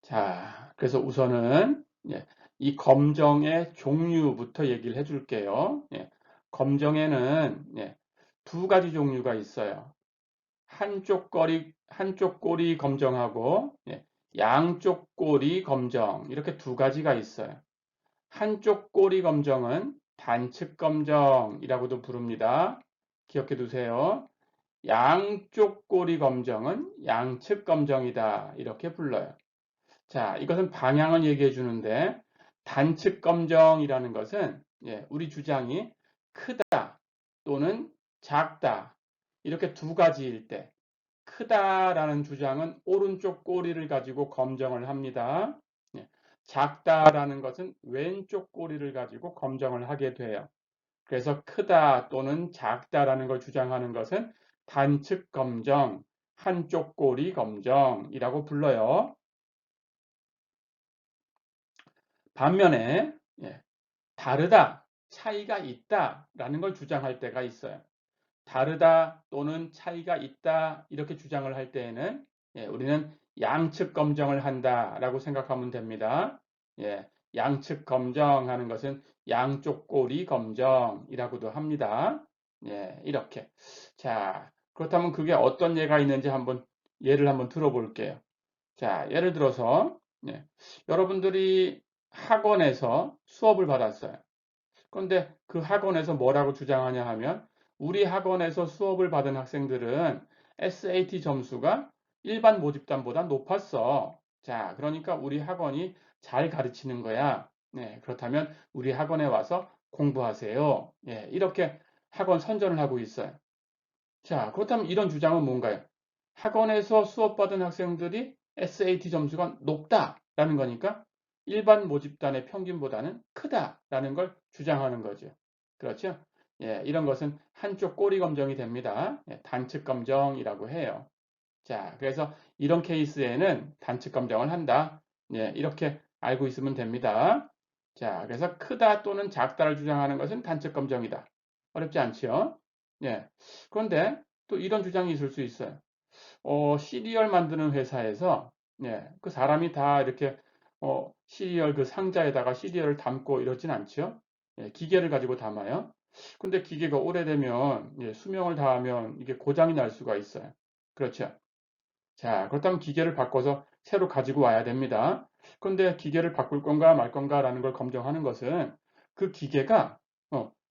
자, 그래서 우선은 이 검정의 종류부터 얘기를 해줄게요. 검정에는 두 가지 종류가 있어요. 한쪽 꼬리 검정하고 양쪽 꼬리 검정 이렇게 두 가지가 있어요. 한쪽 꼬리 검정은 단측 검정이라고도 부릅니다. 기억해 두세요. 양쪽 꼬리 검정은 양측 검정이다. 이렇게 불러요. 자, 이것은 방향을 얘기해 주는데 단측 검정이라는 것은 우리 주장이 크다 또는 작다 이렇게 두 가지일 때 크다라는 주장은 오른쪽 꼬리를 가지고 검정을 합니다. 작다라는 것은 왼쪽 꼬리를 가지고 검정을 하게 돼요. 그래서 크다 또는 작다라는 걸 주장하는 것은 단측 검정, 한쪽 꼬리 검정이라고 불러요. 반면에 다르다, 차이가 있다라는 걸 주장할 때가 있어요. 다르다 또는 차이가 있다 이렇게 주장을 할 때에는 우리는 양측 검정을 한다라고 생각하면 됩니다. 양측 검정하는 것은 양쪽 꼬리 검정이라고도 합니다. 이렇게. 자, 그렇다면 그게 어떤 예가 있는지 예를 한번 들어볼게요. 자, 예를 들어서 여러분들이 학원에서 수업을 받았어요. 그런데 그 학원에서 뭐라고 주장하냐 하면 우리 학원에서 수업을 받은 학생들은 SAT 점수가 일반 모집단보다 높았어. 자, 그러니까 우리 학원이 잘 가르치는 거야. 그렇다면 우리 학원에 와서 공부하세요. 이렇게 학원 선전을 하고 있어요. 자, 그렇다면 이런 주장은 뭔가요? 학원에서 수업받은 학생들이 SAT 점수가 높다라는 거니까 일반 모집단의 평균보다는 크다라는 걸 주장하는 거죠. 그렇죠? 이런 것은 한쪽 꼬리 검정이 됩니다. 단측 검정이라고 해요. 자, 그래서 이런 케이스에는 단측 검정을 한다. 이렇게 알고 있으면 됩니다. 자, 그래서 크다 또는 작다를 주장하는 것은 단측 검정이다. 어렵지 않지요? 예. 그런데 또 이런 주장이 있을 수 있어요. 시리얼 만드는 회사에서 그 사람이 다 이렇게 시리얼 그 상자에다가 시리얼을 담고 이러진 않죠. 기계를 가지고 담아요. 근데 기계가 오래되면 수명을 다하면 이게 고장이 날 수가 있어요. 그렇죠. 자, 그렇다면 기계를 바꿔서 새로 가지고 와야 됩니다. 그런데 기계를 바꿀 건가 말 건가라는 걸 검증하는 것은 그 기계가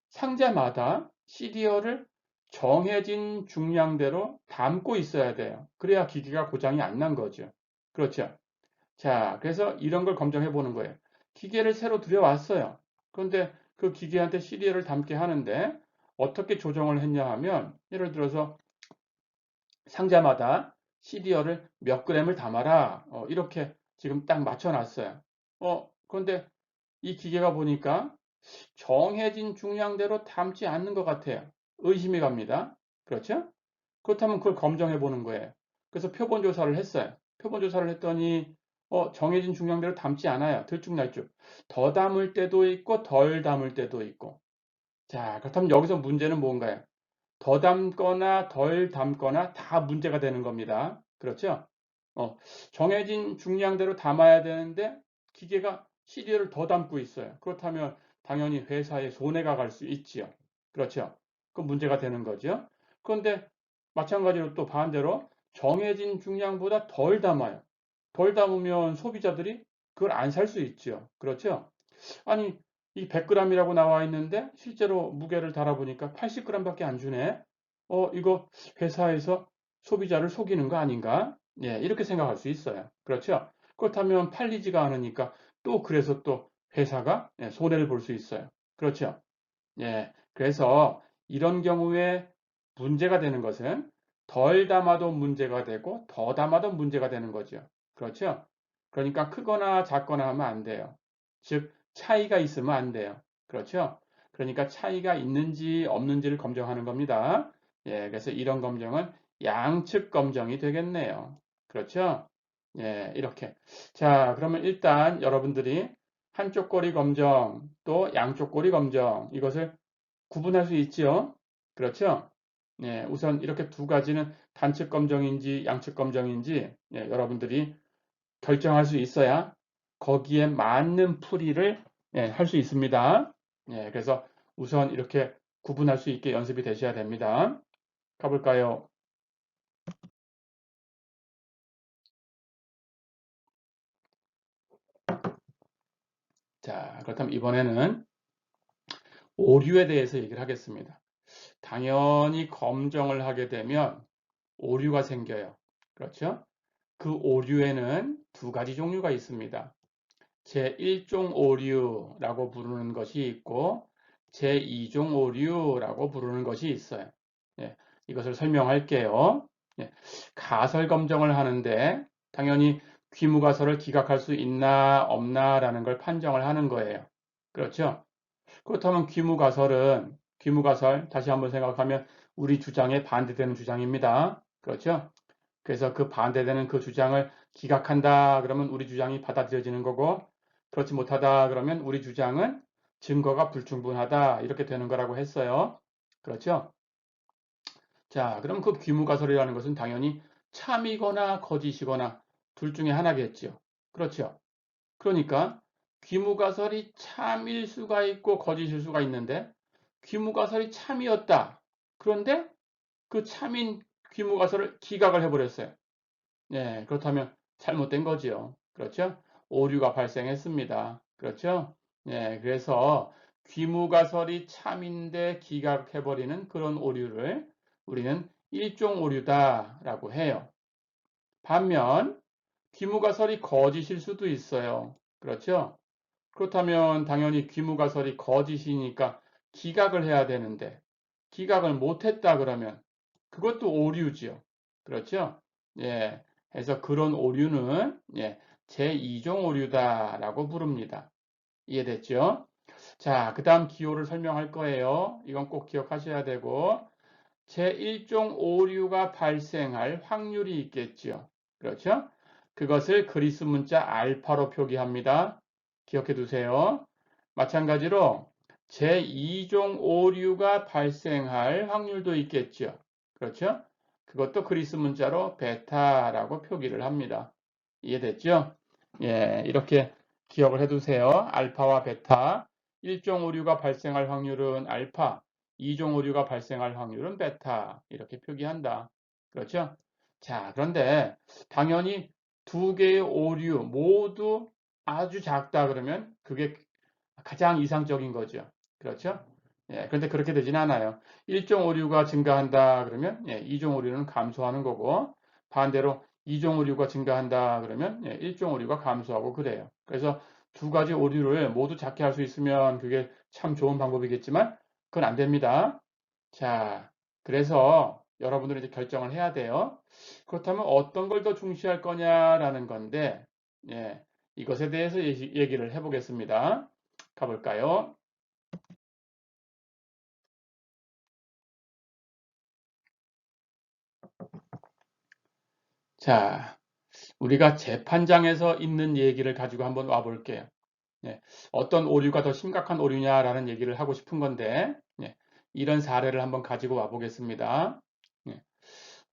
상자마다 시리얼을 정해진 중량대로 담고 있어야 돼요. 그래야 기계가 고장이 안 난 거죠. 그렇죠. 자, 그래서 이런 걸 검증해 보는 거예요. 기계를 새로 들여왔어요. 그런데 그 기계한테 시리얼을 담게 하는데 어떻게 조정을 했냐 하면 예를 들어서 상자마다 시리얼을 몇 그램을 담아라. 이렇게 지금 딱 맞춰놨어요. 그런데 이 기계가 보니까 정해진 중량대로 담지 않는 것 같아요. 의심이 갑니다. 그렇죠? 그렇다면 그걸 검증해 보는 거예요. 그래서 표본 조사를 했어요. 표본 조사를 했더니 정해진 중량대로 담지 않아요. 들쭉날쭉. 더 담을 때도 있고 덜 담을 때도 있고. 자, 그렇다면 여기서 문제는 뭔가요? 더 담거나 덜 담거나 다 문제가 되는 겁니다. 그렇죠? 어, 정해진 중량대로 담아야 되는데 기계가 시리얼을 더 담고 있어요. 그렇다면 당연히 회사에 손해가 갈 수 있지요. 그렇죠? 그 문제가 되는 거죠. 그런데 마찬가지로 또 반대로 정해진 중량보다 덜 담아요. 덜 담으면 소비자들이 그걸 안 살 수 있죠. 그렇죠? 아니, 이 100g이라고 나와 있는데 실제로 무게를 달아보니까 80g밖에 안 주네. 이거 회사에서 소비자를 속이는 거 아닌가? 예, 이렇게 생각할 수 있어요. 그렇죠? 그렇다면 팔리지가 않으니까 또 그래서 또 회사가 손해를 볼 수 있어요. 그렇죠? 예, 그래서 이런 경우에 문제가 되는 것은 덜 담아도 문제가 되고 더 담아도 문제가 되는 거죠. 그렇죠? 그러니까 크거나 작거나 하면 안 돼요. 즉, 차이가 있으면 안 돼요. 그렇죠? 그러니까 차이가 있는지 없는지를 검증하는 겁니다. 예, 그래서 이런 검증은 양측 검증이 되겠네요. 그렇죠? 예, 이렇게. 자, 그러면 일단 여러분들이 한쪽 꼬리 검정, 또 양쪽 꼬리 검정, 이것을 구분할 수 있지요? 그렇죠? 예, 우선 이렇게 두 가지는 단측 검정인지 양측 검정인지 여러분들이 결정할 수 있어야 거기에 맞는 풀이를 할 수 있습니다. 예, 그래서 우선 이렇게 구분할 수 있게 연습이 되셔야 됩니다. 가볼까요? 자, 그렇다면 이번에는 오류에 대해서 얘기를 하겠습니다. 당연히 검정을 하게 되면 오류가 생겨요. 그렇죠? 그 오류에는 두 가지 종류가 있습니다. 제1종 오류라고 부르는 것이 있고 제2종 오류라고 부르는 것이 있어요. 예, 이것을 설명할게요. 예, 가설 검정을 하는데 당연히 귀무가설을 기각할 수 있나 없나라는 걸 판정을 하는 거예요. 그렇죠? 그렇다면 귀무가설 다시 한번 생각하면 우리 주장에 반대되는 주장입니다. 그렇죠? 그래서 그 반대되는 그 주장을 기각한다 그러면 우리 주장이 받아들여지는 거고 그렇지 못하다 그러면 우리 주장은 증거가 불충분하다 이렇게 되는 거라고 했어요. 그렇죠? 자, 그럼 그 귀무가설이라는 것은 당연히 참이거나 거짓이거나 둘 중에 하나겠죠. 그렇죠? 그러니까 귀무가설이 참일 수가 있고 거짓일 수가 있는데 귀무가설이 참이었다. 그런데 그 참인 귀무가설을 기각을 해버렸어요. 예, 그렇다면 잘못된 거지요. 그렇죠? 오류가 발생했습니다. 그렇죠? 예, 그래서 귀무가설이 참인데 기각해버리는 그런 오류를 우리는 일종 오류다라고 해요. 반면 귀무가설이 거짓일 수도 있어요. 그렇죠? 그렇다면 당연히 귀무가설이 거짓이니까 기각을 해야 되는데 기각을 못했다 그러면 그것도 오류지요. 그렇죠? 예, 그래서 그런 오류는 제2종 오류다라고 부릅니다. 이해됐죠? 자, 그 다음 기호를 설명할 거예요. 이건 꼭 기억하셔야 되고 제1종 오류가 발생할 확률이 있겠죠. 그렇죠? 그것을 그리스 문자 알파로 표기합니다. 기억해 두세요. 마찬가지로 제2종 오류가 발생할 확률도 있겠죠. 그렇죠? 그것도 그리스 문자로 베타라고 표기를 합니다. 이해됐죠? 예, 이렇게 기억을 해 두세요. 알파와 베타. 1종 오류가 발생할 확률은 알파, 2종 오류가 발생할 확률은 베타. 이렇게 표기한다. 그렇죠? 자, 그런데 당연히 두 개의 오류 모두 아주 작다 그러면 그게 가장 이상적인 거죠. 그렇죠? 예, 그런데 그렇게 되진 않아요. 1종 오류가 증가한다 그러면 2종 오류는 감소하는 거고 반대로 2종 오류가 증가한다 그러면 1종 오류가 감소하고 그래요. 그래서 두 가지 오류를 모두 작게 할 수 있으면 그게 참 좋은 방법이겠지만 그건 안 됩니다. 자, 그래서 여러분들이 이제 결정을 해야 돼요. 그렇다면 어떤 걸 더 중시할 거냐라는 건데, 예, 이것에 대해서 얘기를 해보겠습니다. 가볼까요? 자, 우리가 재판장에서 있는 얘기를 가지고 한번 와볼게요. 예, 어떤 오류가 더 심각한 오류냐라는 얘기를 하고 싶은 건데, 이런 사례를 한번 가지고 와보겠습니다. 예,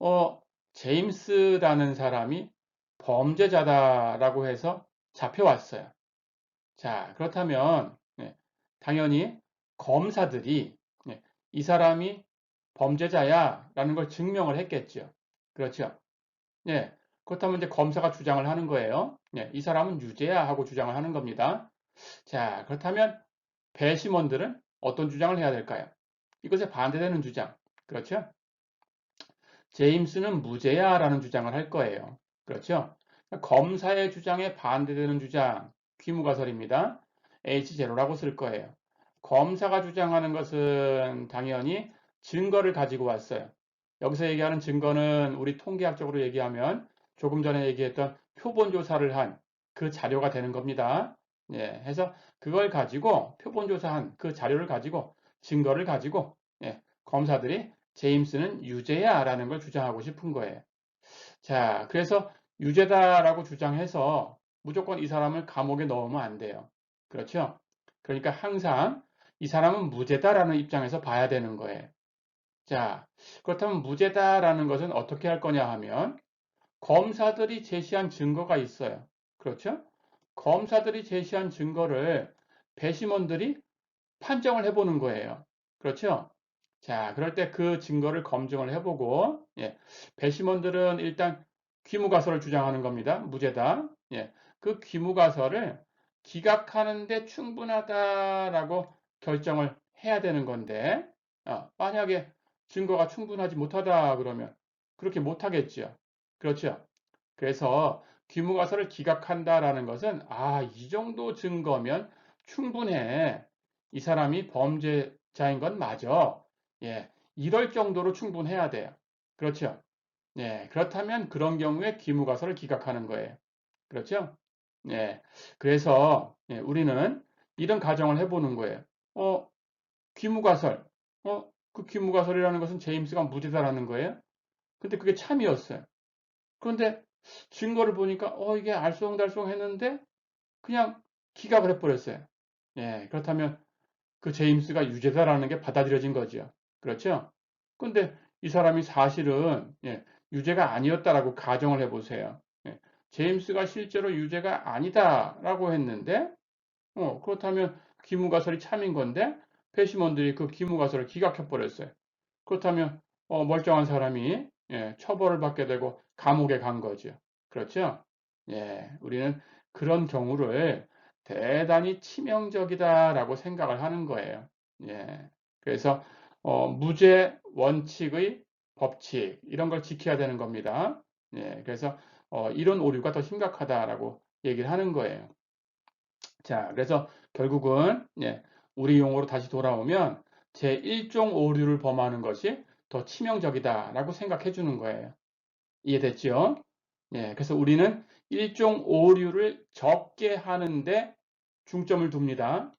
어, 제임스라는 사람이 범죄자다라고 해서 잡혀왔어요. 자, 그렇다면 당연히 검사들이 이 사람이 범죄자야라는 걸 증명을 했겠죠. 그렇죠. 예. 그렇다면 이제 검사가 주장을 하는 거예요. 이 사람은 유죄야 하고 주장을 하는 겁니다. 자, 그렇다면 배심원들은 어떤 주장을 해야 될까요? 이것에 반대되는 주장. 그렇죠? 제임스는 무죄야라는 주장을 할 거예요. 그렇죠? 검사의 주장에 반대되는 주장, 귀무가설입니다. H0라고 쓸 거예요. 검사가 주장하는 것은 당연히 증거를 가지고 왔어요. 여기서 얘기하는 증거는 우리 통계학적으로 얘기하면 조금 전에 얘기했던 표본 조사를 한 그 자료가 되는 겁니다. 예, 해서 그걸 가지고 표본 조사한 그 자료를 가지고 증거를 가지고 검사들이 제임스는 유죄야라는 걸 주장하고 싶은 거예요. 자, 그래서 유죄다라고 주장해서 무조건 이 사람을 감옥에 넣으면 안 돼요. 그렇죠? 그러니까 항상 이 사람은 무죄다라는 입장에서 봐야 되는 거예요. 자, 그렇다면 무죄다라는 것은 어떻게 할 거냐 하면 검사들이 제시한 증거가 있어요. 그렇죠? 검사들이 제시한 증거를 배심원들이 판정을 해보는 거예요. 그렇죠? 자, 그럴 때 그 증거를 검증을 해보고, 배심원들은 일단 귀무가설을 주장하는 겁니다. 무죄다. 그 귀무가설을 기각하는데 충분하다라고 결정을 해야 되는 건데, 만약에 증거가 충분하지 못하다 그러면 그렇게 못하겠죠. 그렇죠? 그래서 귀무가설을 기각한다라는 것은, 이 정도 증거면 충분해. 이 사람이 범죄자인 건 맞아. 예, 이럴 정도로 충분해야 돼요. 그렇죠? 예, 그렇다면 그런 경우에 귀무가설을 기각하는 거예요. 그렇죠? 예, 그래서 우리는 이런 가정을 해보는 거예요. 어, 귀무가설. 그 귀무가설이라는 것은 제임스가 무죄다라는 거예요. 근데 그게 참이었어요. 그런데 증거를 보니까 이게 알쏭달쏭 했는데 그냥 기각을 해버렸어요. 예, 그렇다면 그 제임스가 유죄다라는 게 받아들여진 거죠. 그렇죠? 근데 이 사람이 사실은 유죄가 아니었다라고 가정을 해보세요. 제임스가 실제로 유죄가 아니다라고 했는데 그렇다면 기무가설이 참인 건데 배심원들이 그 기무가설을 기각해버렸어요. 그렇다면 멀쩡한 사람이 처벌을 받게 되고 감옥에 간 거죠. 그렇죠? 우리는 그런 경우를 대단히 치명적이다라고 생각을 하는 거예요. 그래서 무죄 원칙의 법칙 이런 걸 지켜야 되는 겁니다. 그래서 이런 오류가 더 심각하다라고 얘기를 하는 거예요. 자, 그래서 결국은 우리 용어로 다시 돌아오면 제1종 오류를 범하는 것이 더 치명적이다라고 생각해 주는 거예요. 이해됐죠? 그래서 우리는 1종 오류를 적게 하는데 중점을 둡니다.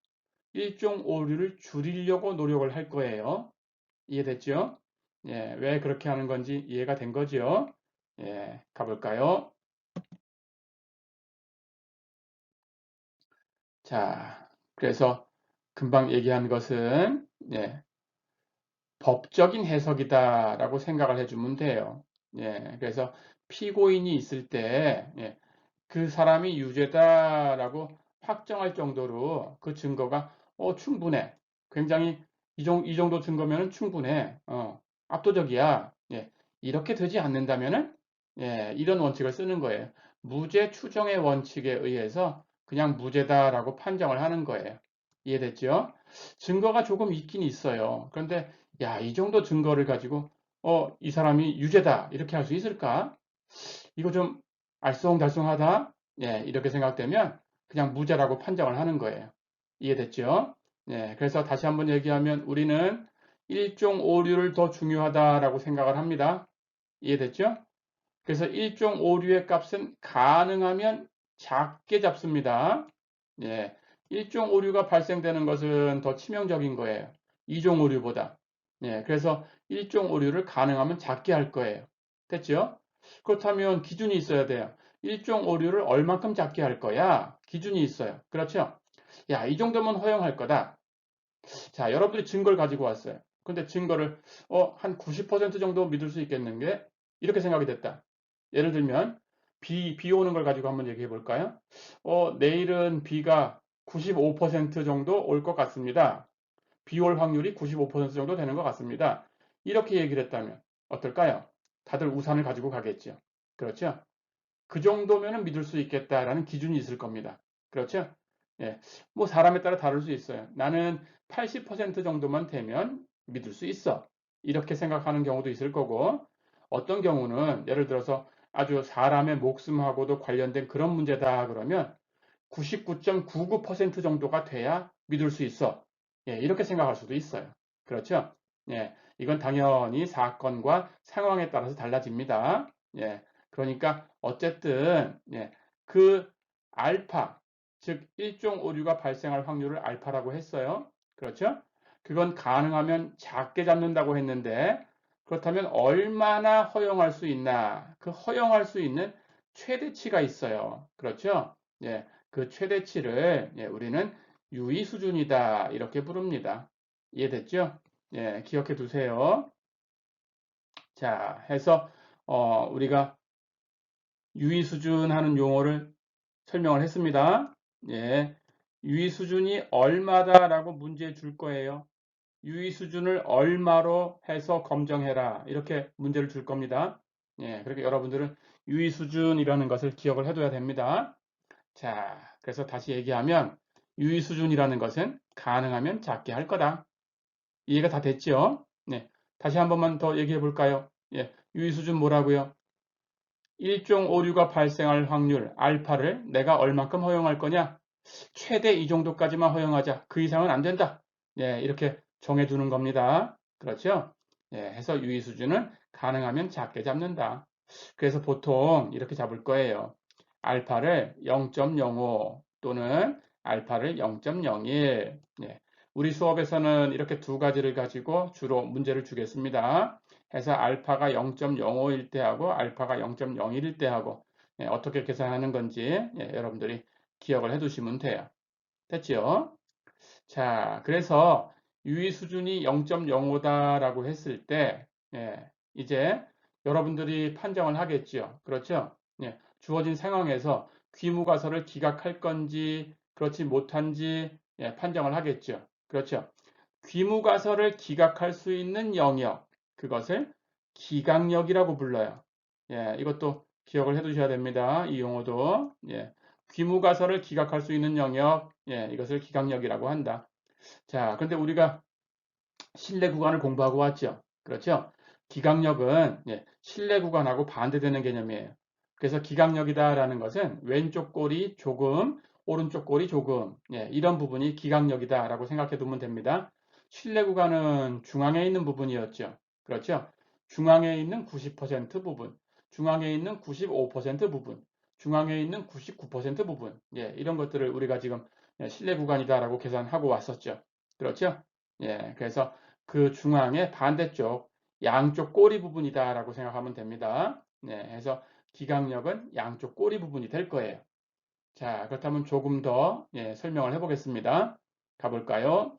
1종 오류를 줄이려고 노력을 할 거예요. 이해됐죠? 왜 그렇게 하는 건지 이해가 된 거죠? 가볼까요? 자, 그래서 금방 얘기한 것은 법적인 해석이다라고 생각을 해주면 돼요. 그래서 피고인이 있을 때, 그 사람이 유죄다라고 확정할 정도로 그 증거가 충분해. 굉장히 이 정도 증거면 충분해. 압도적이야. 이렇게 되지 않는다면은 이런 원칙을 쓰는 거예요. 무죄 추정의 원칙에 의해서 그냥 무죄다라고 판정을 하는 거예요. 이해됐죠? 증거가 조금 있긴 있어요. 그런데 야, 이 정도 증거를 가지고 이 사람이 유죄다 이렇게 할 수 있을까? 이거 좀 알쏭달쏭하다. 이렇게 생각되면 그냥 무죄라고 판정을 하는 거예요. 이해됐죠? 그래서 다시 한번 얘기하면 우리는 일종 오류를 더 중요하다라고 생각을 합니다. 이해됐죠? 그래서 일종 오류의 값은 가능하면 작게 잡습니다. 예, 일종 오류가 발생되는 것은 더 치명적인 거예요. 이종 오류보다. 그래서 일종 오류를 가능하면 작게 할 거예요. 됐죠? 그렇다면 기준이 있어야 돼요. 일종 오류를 얼만큼 작게 할 거야? 기준이 있어요. 그렇죠? 야, 이 정도면 허용할 거다. 자, 여러분들이 증거를 가지고 왔어요. 근데 증거를 한 90% 정도 믿을 수 있겠는 게 이렇게 생각이 됐다. 예를 들면 비 오는 걸 가지고 한번 얘기해 볼까요? 내일은 비가 95% 정도 올 것 같습니다. 비 올 확률이 95% 정도 되는 것 같습니다. 이렇게 얘기를 했다면 어떨까요? 다들 우산을 가지고 가겠죠. 그렇죠? 그 정도면은 믿을 수 있겠다라는 기준이 있을 겁니다. 그렇죠? 예, 뭐 사람에 따라 다를 수 있어요. 나는 80% 정도만 되면 믿을 수 있어. 이렇게 생각하는 경우도 있을 거고, 어떤 경우는 예를 들어서 아주 사람의 목숨하고도 관련된 그런 문제다 그러면 99.99% 정도가 돼야 믿을 수 있어. 예, 이렇게 생각할 수도 있어요. 그렇죠? 예, 이건 당연히 사건과 상황에 따라서 달라집니다. 예, 그러니까 어쨌든 예, 그 알파, 즉 일종 오류가 발생할 확률을 알파라고 했어요. 그렇죠? 그건 가능하면 작게 잡는다고 했는데 그렇다면 얼마나 허용할 수 있나? 그 허용할 수 있는 최대치가 있어요. 그렇죠? 예, 그 최대치를 예, 우리는 유의 수준이다 이렇게 부릅니다. 이해됐죠? 예, 기억해 두세요. 자, 해서 우리가 유의 수준 하는 용어를 설명을 했습니다. 예, 유의 수준이 얼마다라고 문제 줄 거예요. 유의 수준을 얼마로 해서 검정해라 이렇게 문제를 줄 겁니다. 예, 그렇게 여러분들은 유의 수준이라는 것을 기억을 해둬야 됩니다. 자, 그래서 다시 얘기하면 유의 수준이라는 것은 가능하면 작게 할 거다. 이해가 다 됐죠? 네, 다시 한 번만 더 얘기해 볼까요? 예, 유의 수준 뭐라고요? 일종 오류가 발생할 확률 알파를 내가 얼만큼 허용할 거냐? 최대 이 정도까지만 허용하자. 그 이상은 안 된다. 예, 이렇게 정해두는 겁니다. 그렇죠? 예, 해서 유의 수준은 가능하면 작게 잡는다. 그래서 보통 이렇게 잡을 거예요. 알파를 0.05 또는 알파를 0.01. 예, 우리 수업에서는 이렇게 두 가지를 가지고 주로 문제를 주겠습니다. 해서 알파가 0.05일 때 하고 알파가 0.01일 때 하고 예, 어떻게 계산하는 건지 예, 여러분들이 기억을 해 두시면 돼요. 됐죠? 자, 그래서 유의 수준이 0.05다라고 했을 때, 예, 이제 여러분들이 판정을 하겠죠. 그렇죠? 예, 주어진 상황에서 귀무가설을 기각할 건지, 그렇지 못한지, 예, 판정을 하겠죠. 그렇죠? 귀무가설을 기각할 수 있는 영역, 그것을 기각력이라고 불러요. 예, 이것도 기억을 해 두셔야 됩니다. 이 용어도. 예, 귀무가설을 기각할 수 있는 영역, 예, 이것을 기각력이라고 한다. 자, 그런데 우리가 실내 구간을 공부하고 왔죠. 그렇죠? 기각력은 예, 실내 구간하고 반대되는 개념이에요. 그래서 기각력이다라는 것은 왼쪽 골이 조금, 오른쪽 골이 조금, 예, 이런 부분이 기각력이다라고 생각해 두면 됩니다. 실내 구간은 중앙에 있는 부분이었죠. 그렇죠? 중앙에 있는 90% 부분, 중앙에 있는 95% 부분, 중앙에 있는 99% 부분, 예, 이런 것들을 우리가 지금 예, 실내 구간이다라고 계산하고 왔었죠. 그렇죠? 예, 그래서 그 중앙의 반대쪽 양쪽 꼬리 부분이다라고 생각하면 됩니다. 네, 해서 기각력은 양쪽 꼬리 부분이 될 거예요. 자, 그렇다면 조금 더 예, 설명을 해보겠습니다. 가볼까요?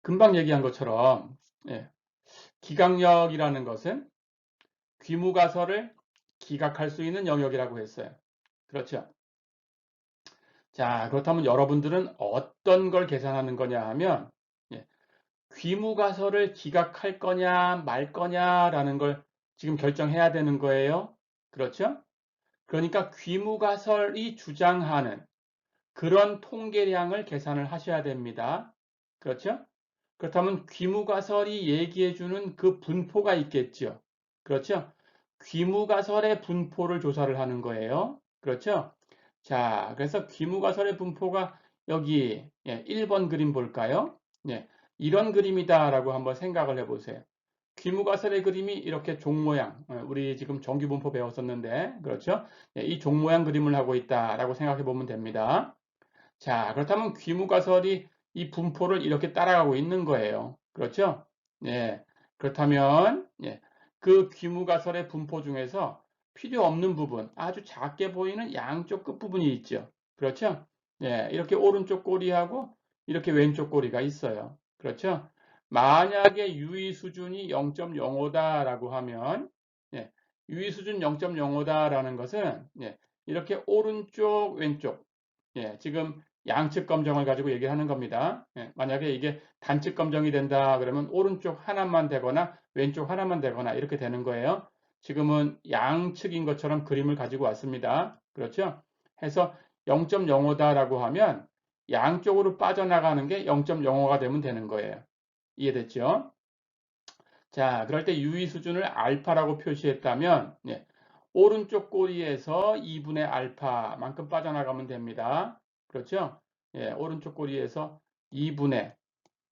금방 얘기한 것처럼 예, 기각력이라는 것은 귀무가설을 기각할 수 있는 영역이라고 했어요. 그렇죠? 자, 그렇다면 여러분들은 어떤 걸 계산하는 거냐 하면 예, 귀무가설을 기각할 거냐 말 거냐라는 걸 지금 결정해야 되는 거예요. 그렇죠? 그러니까 귀무가설이 주장하는 그런 통계량을 계산을 하셔야 됩니다. 그렇죠? 그렇다면 귀무가설이 얘기해주는 그 분포가 있겠죠. 그렇죠? 귀무가설의 분포를 조사를 하는 거예요. 그렇죠? 자, 그래서 귀무가설의 분포가 여기 1번 그림 볼까요? 예, 이런 그림이다라고 한번 생각을 해보세요. 귀무가설의 그림이 이렇게 종 모양, 우리 지금 정규분포 배웠었는데, 그렇죠? 예, 이 종 모양 그림을 하고 있다라고 생각해 보면 됩니다. 자, 그렇다면 귀무가설이 이 분포를 이렇게 따라가고 있는 거예요. 그렇죠? 예. 그렇다면, 예. 그 귀무가설의 분포 중에서 필요 없는 부분, 아주 작게 보이는 양쪽 끝부분이 있죠. 그렇죠? 예. 이렇게 오른쪽 꼬리하고 이렇게 왼쪽 꼬리가 있어요. 그렇죠? 만약에 유의 수준이 0.05다라고 하면, 예. 유의 수준 0.05다라는 것은, 예. 이렇게 오른쪽, 왼쪽, 예. 지금 양측 검정을 가지고 얘기하는 겁니다. 예, 만약에 이게 단측 검정이 된다 그러면 오른쪽 하나만 되거나 왼쪽 하나만 되거나 이렇게 되는 거예요. 지금은 양측인 것처럼 그림을 가지고 왔습니다. 그렇죠? 해서 0.05다라고 하면 양쪽으로 빠져나가는 게 0.05가 되면 되는 거예요. 이해됐죠? 자, 그럴 때 유의 수준을 알파라고 표시했다면 예, 오른쪽 꼬리에서 2분의 알파만큼 빠져나가면 됩니다. 그렇죠? 예, 오른쪽 꼬리에서 2분의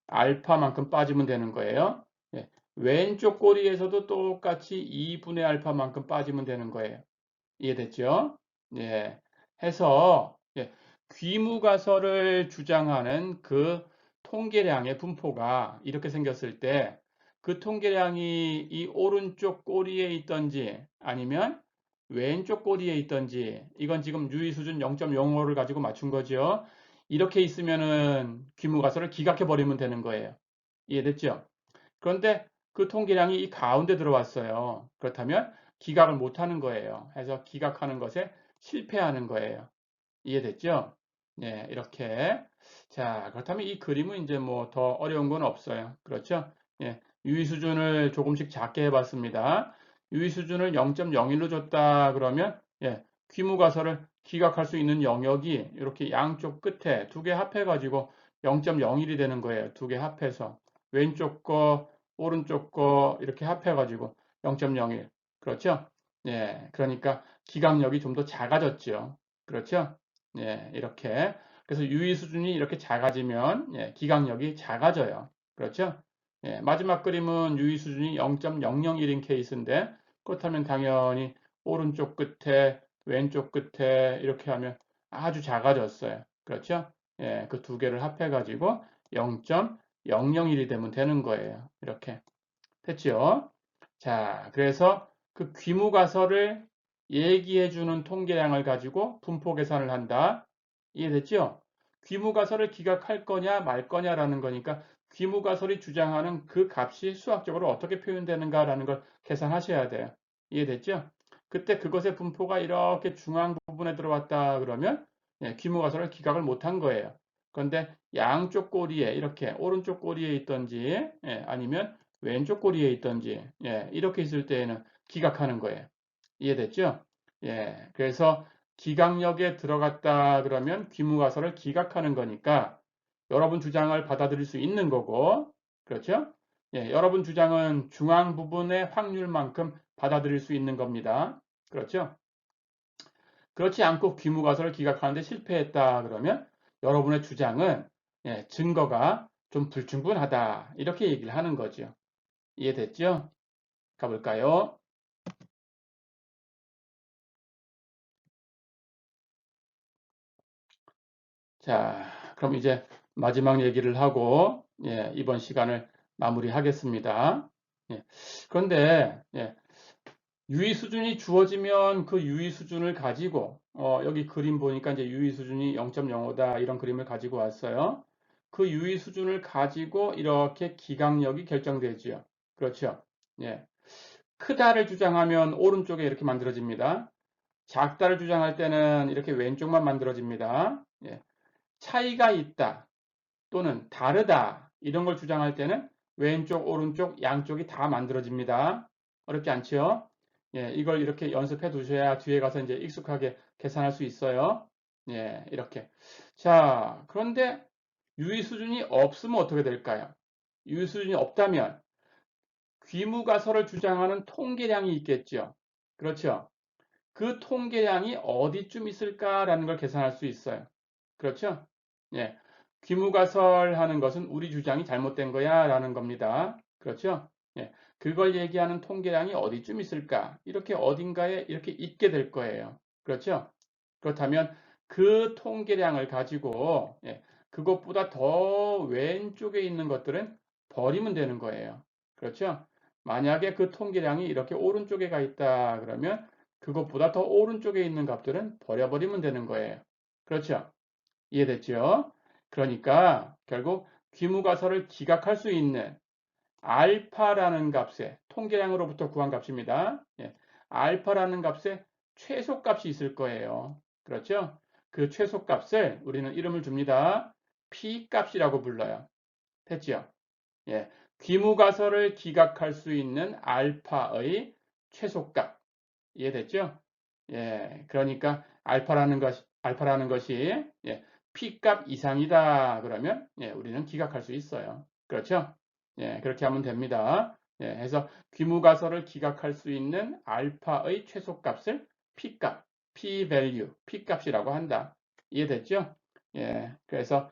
알파만큼 빠지면 되는 거예요. 예, 왼쪽 꼬리에서도 똑같이 2분의 알파만큼 빠지면 되는 거예요. 이해됐죠? 예, 해서 예, 귀무가설을 주장하는 그 통계량의 분포가 이렇게 생겼을 때 그 통계량이 이 오른쪽 꼬리에 있던지 아니면 왼쪽 꼬리에 있던지 이건 지금 유의 수준 0.05를 가지고 맞춘 거죠. 이렇게 있으면은 귀무가설을 기각해 버리면 되는 거예요. 이해됐죠? 그런데 그 통계량이 이 가운데 들어왔어요. 그렇다면 기각을 못 하는 거예요. 해서 기각하는 것에 실패하는 거예요. 이해됐죠? 네, 이렇게. 자, 그렇다면 이 그림은 이제 뭐 더 어려운 건 없어요. 그렇죠? 예, 유의 수준을 조금씩 작게 해봤습니다. 유의 수준을 0.01로 줬다 그러면 예, 귀무가설을 기각할 수 있는 영역이 이렇게 양쪽 끝에 두 개 합해가지고 0.01이 되는 거예요. 두 개 합해서 왼쪽 거, 오른쪽 거 이렇게 합해가지고 0.01. 그렇죠? 예, 그러니까 기각력이 좀 더 작아졌죠. 그렇죠? 예, 이렇게. 그래서 유의 수준이 이렇게 작아지면 예, 기각력이 작아져요. 그렇죠? 예, 마지막 그림은 유의 수준이 0.001인 케이스인데 그렇다면 당연히 오른쪽 끝에 왼쪽 끝에 이렇게 하면 아주 작아졌어요. 그렇죠? 예, 그 두 개를 합해 가지고 0.001이 되면 되는 거예요. 이렇게. 됐죠? 자, 그래서 그 귀무가설을 얘기해주는 통계량을 가지고 분포 계산을 한다. 이해됐죠? 귀무가설을 기각할 거냐 말 거냐라는 거니까 귀무가설이 주장하는 그 값이 수학적으로 어떻게 표현되는가라는 걸 계산하셔야 돼요. 이해됐죠? 그때 그것의 분포가 이렇게 중앙 부분에 들어왔다 그러면 예, 귀무가설을 기각을 못한 거예요. 그런데 양쪽 꼬리에 이렇게 오른쪽 꼬리에 있던지 아니면 왼쪽 꼬리에 있던지 예, 이렇게 있을 때에는 기각하는 거예요. 이해됐죠? 예, 그래서 기각력에 들어갔다 그러면 귀무가설을 기각하는 거니까 여러분 주장을 받아들일 수 있는 거고 그렇죠? 예, 여러분 주장은 중앙 부분의 확률만큼 받아들일 수 있는 겁니다. 그렇죠? 그렇지 않고 귀무가설을 기각하는데 실패했다 그러면 여러분의 주장은 예, 증거가 좀 불충분하다 이렇게 얘기를 하는 거죠. 이해됐죠? 가볼까요? 자, 그럼 이제 마지막 얘기를 하고 예, 이번 시간을 마무리하겠습니다. 예, 그런데 예, 유의 수준이 주어지면 그 유의 수준을 가지고 여기 그림 보니까 이제 유의 수준이 0.05다 이런 그림을 가지고 왔어요. 그 유의 수준을 가지고 이렇게 기각력이 결정되지요. 그렇죠? 예. 크다를 주장하면 오른쪽에 이렇게 만들어집니다. 작다를 주장할 때는 이렇게 왼쪽만 만들어집니다. 예. 차이가 있다 또는 다르다 이런 걸 주장할 때는 왼쪽, 오른쪽, 양쪽이 다 만들어집니다. 어렵지 않죠? 예, 이걸 이렇게 연습해 두셔야 뒤에 가서 이제 익숙하게 계산할 수 있어요. 예, 이렇게. 자, 그런데 유의 수준이 없으면 어떻게 될까요? 유의 수준이 없다면 귀무가설을 주장하는 통계량이 있겠죠. 그렇죠? 그 통계량이 어디쯤 있을까라는 걸 계산할 수 있어요. 그렇죠? 예. 귀무가설하는 것은 우리 주장이 잘못된 거야 라는 겁니다. 그렇죠? 예. 그걸 얘기하는 통계량이 어디쯤 있을까? 이렇게 어딘가에 이렇게 있게 될 거예요. 그렇죠? 그렇다면 그 통계량을 가지고 예. 그것보다 더 왼쪽에 있는 것들은 버리면 되는 거예요. 그렇죠? 만약에 그 통계량이 이렇게 오른쪽에 가 있다 그러면 그것보다 더 오른쪽에 있는 값들은 버려버리면 되는 거예요. 그렇죠? 이해됐죠? 그러니까 결국 귀무가설을 기각할 수 있는 알파라는 값의 통계량으로부터 구한 값입니다. 예, 알파라는 값의 최소값이 있을 거예요. 그렇죠? 그 최소값을 우리는 이름을 줍니다. P값이라고 불러요. 됐죠? 예. 귀무가설을 기각할 수 있는 알파의 최소값. 이해됐죠? 예. 그러니까 알파라는 것이 예, P값 이상이다. 그러면 예, 우리는 기각할 수 있어요. 그렇죠? 예, 그렇게 하면 됩니다. 예, 해서 귀무가설을 기각할 수 있는 알파의 최소값을 P값, P-value, P값이라고 한다. 이해됐죠? 예, 그래서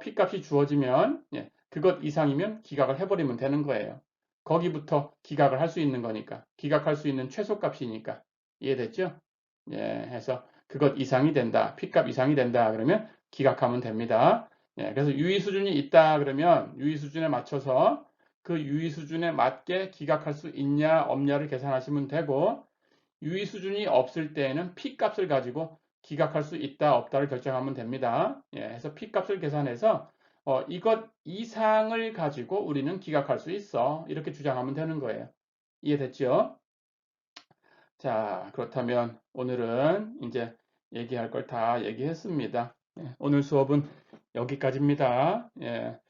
P값이 주어지면 예, 그것 이상이면 기각을 해버리면 되는 거예요. 거기부터 기각을 할 수 있는 거니까. 기각할 수 있는 최소값이니까. 이해됐죠? 예, 해서 그것 이상이 된다. P값 이상이 된다. 그러면 기각하면 됩니다. 예, 그래서 유의 수준이 있다. 그러면 유의 수준에 맞춰서 그 유의 수준에 맞게 기각할 수 있냐 없냐를 계산하시면 되고 유의 수준이 없을 때에는 P값을 가지고 기각할 수 있다 없다를 결정하면 됩니다. 예, 해서 P값을 계산해서 이것 이상을 가지고 우리는 기각할 수 있어. 이렇게 주장하면 되는 거예요. 이해됐죠? 자, 그렇다면 오늘은 이제 얘기할 걸 다 얘기했습니다. 예, 오늘 수업은 여기까지입니다. 예,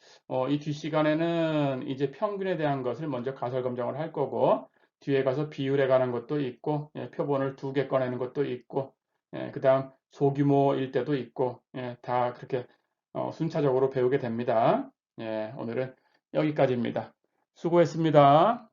이 뒷시간에는 이제 평균에 대한 것을 먼저 가설 검정을 할 거고, 뒤에 가서 비율에 관한 것도 있고, 예, 표본을 2개 꺼내는 것도 있고, 예, 그 다음 소규모일 때도 있고, 예, 다 그렇게 순차적으로 배우게 됩니다. 예, 오늘은 여기까지입니다. 수고했습니다.